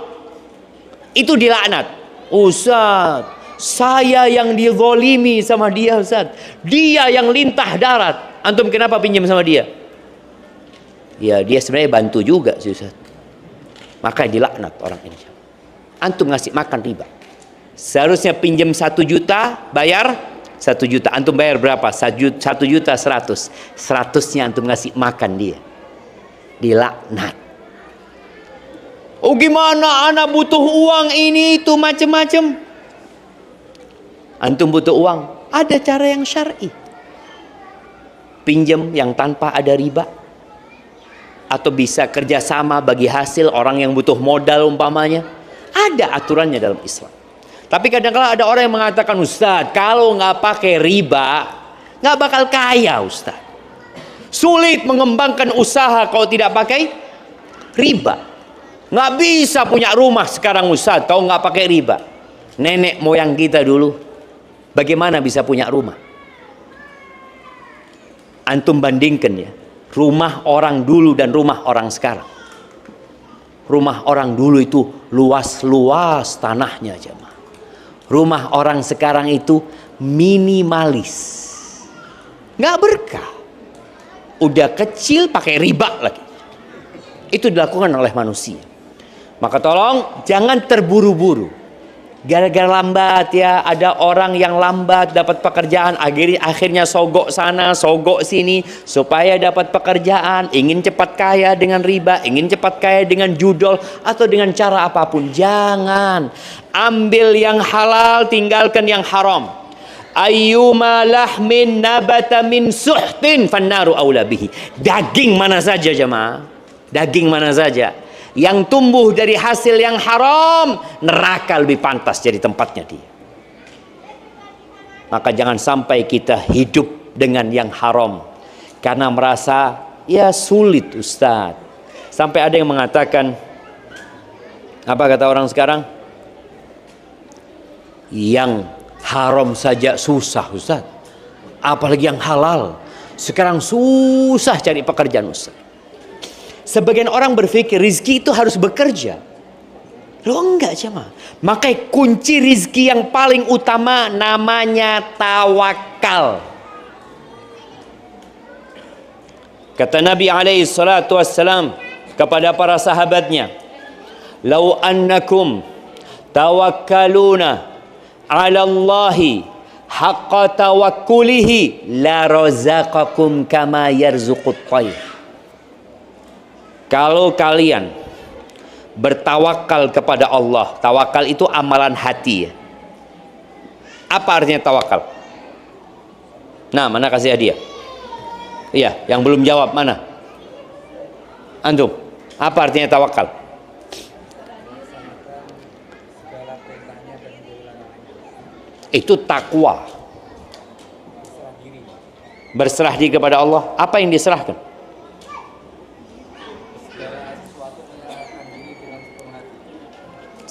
Itu dilaknat. Ustaz, saya yang dizolimi sama dia Ustaz. Dia yang lintah darat. Antum kenapa pinjam sama dia? Ya dia sebenarnya bantu juga sih Ustaz. Maka dilaknat orang ini. Antum ngasih makan riba. Seharusnya pinjam 1 juta, bayar 1 juta. Antum bayar berapa? 1 juta 100. 100-nya antum ngasih makan dia. Dilaknat. Oh gimana anak butuh uang ini itu macam-macam. Antum butuh uang, ada cara yang syar'i. Pinjam yang tanpa ada riba. Atau bisa kerjasama bagi hasil orang yang butuh modal umpamanya. Ada aturannya dalam Islam. Tapi kadang-kadang ada orang yang mengatakan, Ustaz, kalau nggak pakai riba, nggak bakal kaya Ustaz. Sulit mengembangkan usaha kalau tidak pakai riba. Nggak bisa punya rumah sekarang Ustaz kalau nggak pakai riba. Nenek moyang kita dulu bagaimana bisa punya rumah? Antum bandingkan ya, rumah orang dulu dan rumah orang sekarang. Rumah orang dulu itu luas-luas tanahnya jemaah. Rumah orang sekarang itu minimalis, nggak berkah. Udah kecil pakai riba lagi. Itu dilakukan oleh manusia. Maka tolong jangan terburu-buru. Gara-gara lambat ya, ada orang yang lambat dapat pekerjaan, akhirnya sogok sana, sogok sini supaya dapat pekerjaan, ingin cepat kaya dengan riba, ingin cepat kaya dengan judol atau dengan cara apapun. Jangan. Ambil yang halal, tinggalkan yang haram. Ayyuma lahmin nabata min suhtin fannaru aula bihi. Daging mana saja jemaah, daging mana saja yang tumbuh dari hasil yang haram, neraka lebih pantas jadi tempatnya dia. Maka jangan sampai kita hidup dengan yang haram karena merasa ya sulit Ustaz. Sampai ada yang mengatakan, apa kata orang sekarang? Yang haram saja susah Ustaz, apalagi yang halal. Sekarang susah cari pekerjaan Ustaz. Sebagian orang berpikir rizki itu harus bekerja. Loh enggak jemaah. Makanya kunci rizki yang paling utama namanya tawakal. Kata Nabi alaihi salatu wassalam kepada para sahabatnya, "Lau annakum tawakkaluna 'ala Allahi haqqa tawakkulihi la razaqakum kama yarzuqut tayr." Kalau kalian bertawakal kepada Allah, tawakal itu amalan hati ya. Apa artinya tawakal? Nah, mana kasih hadiah? Iya, yang belum jawab mana? Antum, apa artinya tawakal? Itu takwa. Berserah diri kepada Allah. Apa yang diserahkan?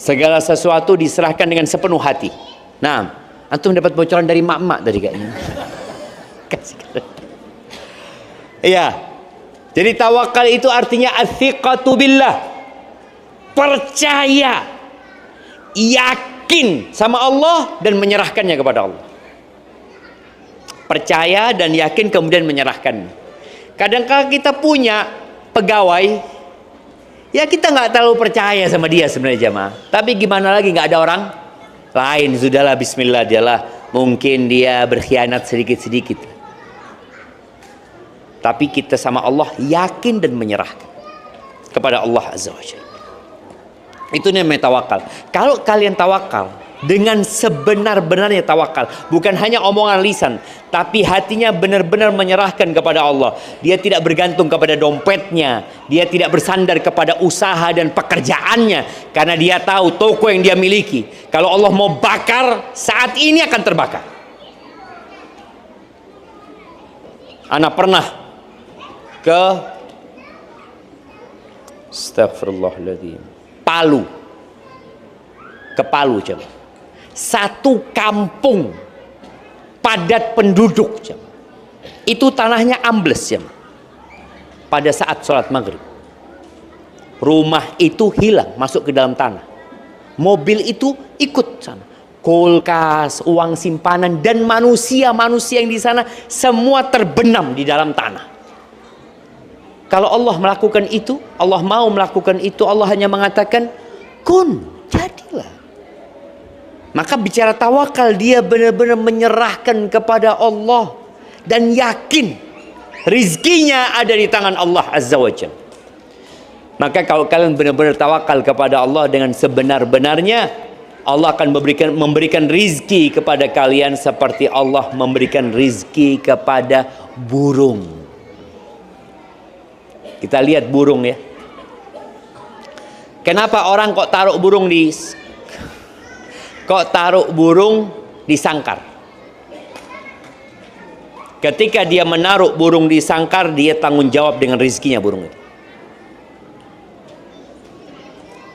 Segala sesuatu diserahkan dengan sepenuh hati. Nah, antum dapat bocoran dari mak-mak tadi kayaknya. Iya. Jadi tawakal itu artinya athiqatu billah. Percaya, yakin sama Allah dan menyerahkannya kepada Allah. Percaya dan yakin kemudian menyerahkan. Kadang-kadang kita punya pegawai, ya kita nggak terlalu percaya sama dia sebenarnya jemaah. Tapi gimana lagi, nggak ada orang lain. Sudahlah bismillah, dialah. Mungkin dia berkhianat sedikit-sedikit. Tapi kita sama Allah yakin dan menyerahkan kepada Allah Azza wa Jalla. Itu namanya tawakal. Kalau kalian tawakal dengan sebenar-benarnya tawakal, bukan hanya omongan lisan, tapi hatinya benar-benar menyerahkan kepada Allah. Dia tidak bergantung kepada dompetnya, dia tidak bersandar kepada usaha dan pekerjaannya, karena dia tahu toko yang dia miliki, kalau Allah mau bakar saat ini akan terbakar. Ana pernah ke Astagfirullahaladzim, Palu, ke Palu coba. Satu kampung padat penduduk jemaah. Itu tanahnya ambles jemaah. Pada saat sholat maghrib, rumah itu hilang masuk ke dalam tanah, mobil itu ikut sana, kulkas, uang simpanan dan manusia-manusia yang di sana semua terbenam di dalam tanah. Kalau Allah melakukan itu, Allah mau melakukan itu, Allah hanya mengatakan kun, jadilah. Maka bicara tawakal, dia benar-benar menyerahkan kepada Allah dan yakin rizkinya ada di tangan Allah Azza wa Jalla. Maka kalau kalian benar-benar tawakal kepada Allah dengan sebenar-benarnya, Allah akan memberikan rizki kepada kalian seperti Allah memberikan rizki kepada burung. Kita lihat burung ya. Kenapa orang kok taruh burung di sangkar? Ketika dia menaruh burung di sangkar, dia tanggung jawab dengan rizkinya burung itu.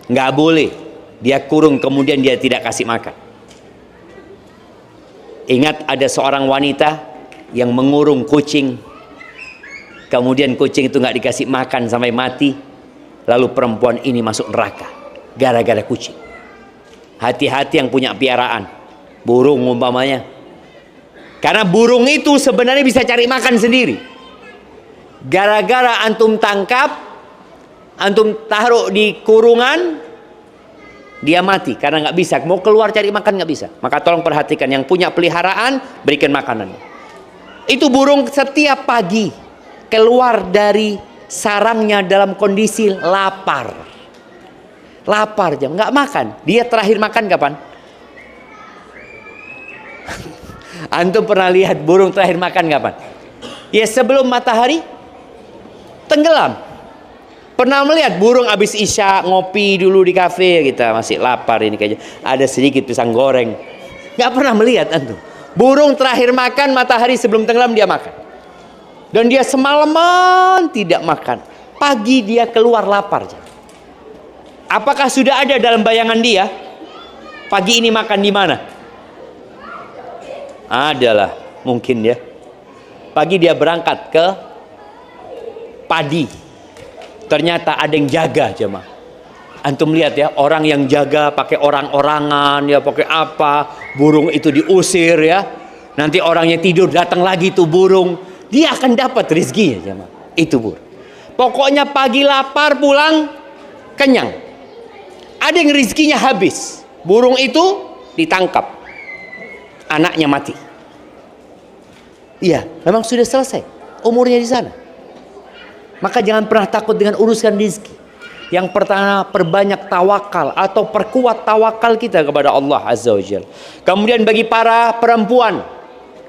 Nggak boleh dia kurung kemudian dia tidak kasih makan. Ingat, ada seorang wanita yang mengurung kucing, kemudian kucing itu nggak dikasih makan sampai mati, lalu perempuan ini masuk neraka gara-gara kucing. Hati-hati yang punya piaraan burung umpamanya, karena burung itu sebenarnya bisa cari makan sendiri. Gara-gara antum tangkap, antum taruh di kurungan, dia mati karena nggak bisa, mau keluar cari makan nggak bisa. Maka tolong perhatikan, yang punya peliharaan berikan makanan. Itu burung setiap pagi keluar dari sarangnya dalam kondisi lapar. Lapar jam, nggak makan. Dia terakhir makan kapan? Antum pernah lihat burung terakhir makan kapan? Ya sebelum matahari tenggelam. Pernah melihat burung habis isya ngopi dulu di kafe, kita masih lapar ini kayaknya ada sedikit pisang goreng. Nggak pernah melihat antum. Burung terakhir makan matahari sebelum tenggelam dia makan. Dan dia semalaman tidak makan. Pagi dia keluar lapar. Apakah sudah ada dalam bayangan dia pagi ini makan di mana? Adalah mungkin ya. Pagi dia berangkat ke padi. Ternyata ada yang jaga jemaah. Antum lihat ya, orang yang jaga pakai orang-orangan ya, pakai apa, burung itu diusir ya. Nanti orangnya tidur, datang lagi tuh burung, dia akan dapat rezekinya jemaah. Itu burung. Pokoknya pagi lapar, pulang kenyang. Ada yang rezekinya habis. Burung itu ditangkap. Anaknya mati. Iya, memang sudah selesai umurnya di sana. Maka jangan pernah takut dengan urusan rezeki. Yang pertama, perbanyak tawakal atau perkuat tawakal kita kepada Allah Azza wa Jalla. Kemudian bagi para perempuan,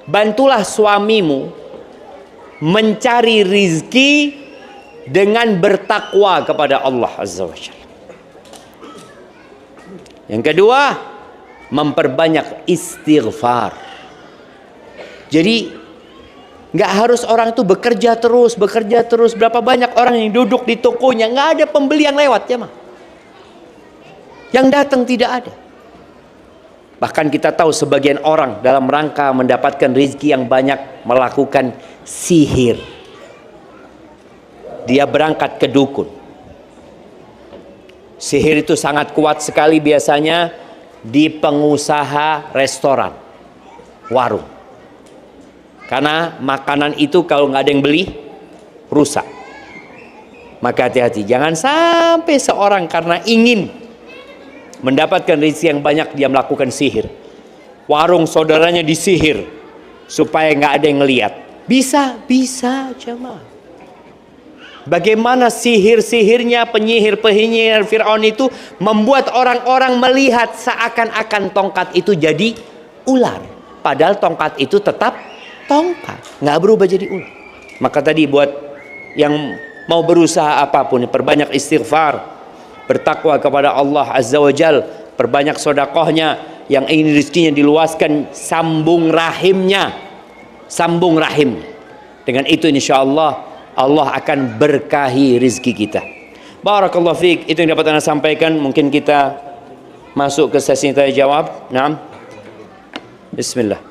bantulah suamimu mencari rezeki dengan bertakwa kepada Allah Azza wa Jalla. Yang kedua, memperbanyak istighfar. Jadi nggak harus orang itu bekerja terus. Berapa banyak orang yang duduk di tokonya, nggak ada pembeli yang lewat ya mah. Yang datang tidak ada. Bahkan kita tahu sebagian orang dalam rangka mendapatkan rezeki yang banyak melakukan sihir. Dia berangkat ke dukun. Sihir itu sangat kuat sekali biasanya di pengusaha restoran, warung. Karena makanan itu kalau nggak ada yang beli, rusak. Maka hati-hati, jangan sampai seorang karena ingin mendapatkan rezeki yang banyak dia melakukan sihir. Warung saudaranya disihir supaya nggak ada yang ngelihat. Bisa jemaah. Bagaimana sihir-sihirnya penyihir-penyihir Fir'aun itu membuat orang-orang melihat seakan-akan tongkat itu jadi ular. Padahal tongkat itu tetap tongkat, nggak berubah jadi ular. Maka tadi buat yang mau berusaha apapun, perbanyak istighfar, bertakwa kepada Allah Azza wa Jal, perbanyak sodakohnya. Yang ingin rezekinya diluaskan, sambung rahimnya. Dengan itu insya Allah Allah akan berkahi rezeki kita. Barakallahu fiik. Itu yang dapat Anda sampaikan. Mungkin kita masuk ke sesi tanya jawab. Naam. Bismillah.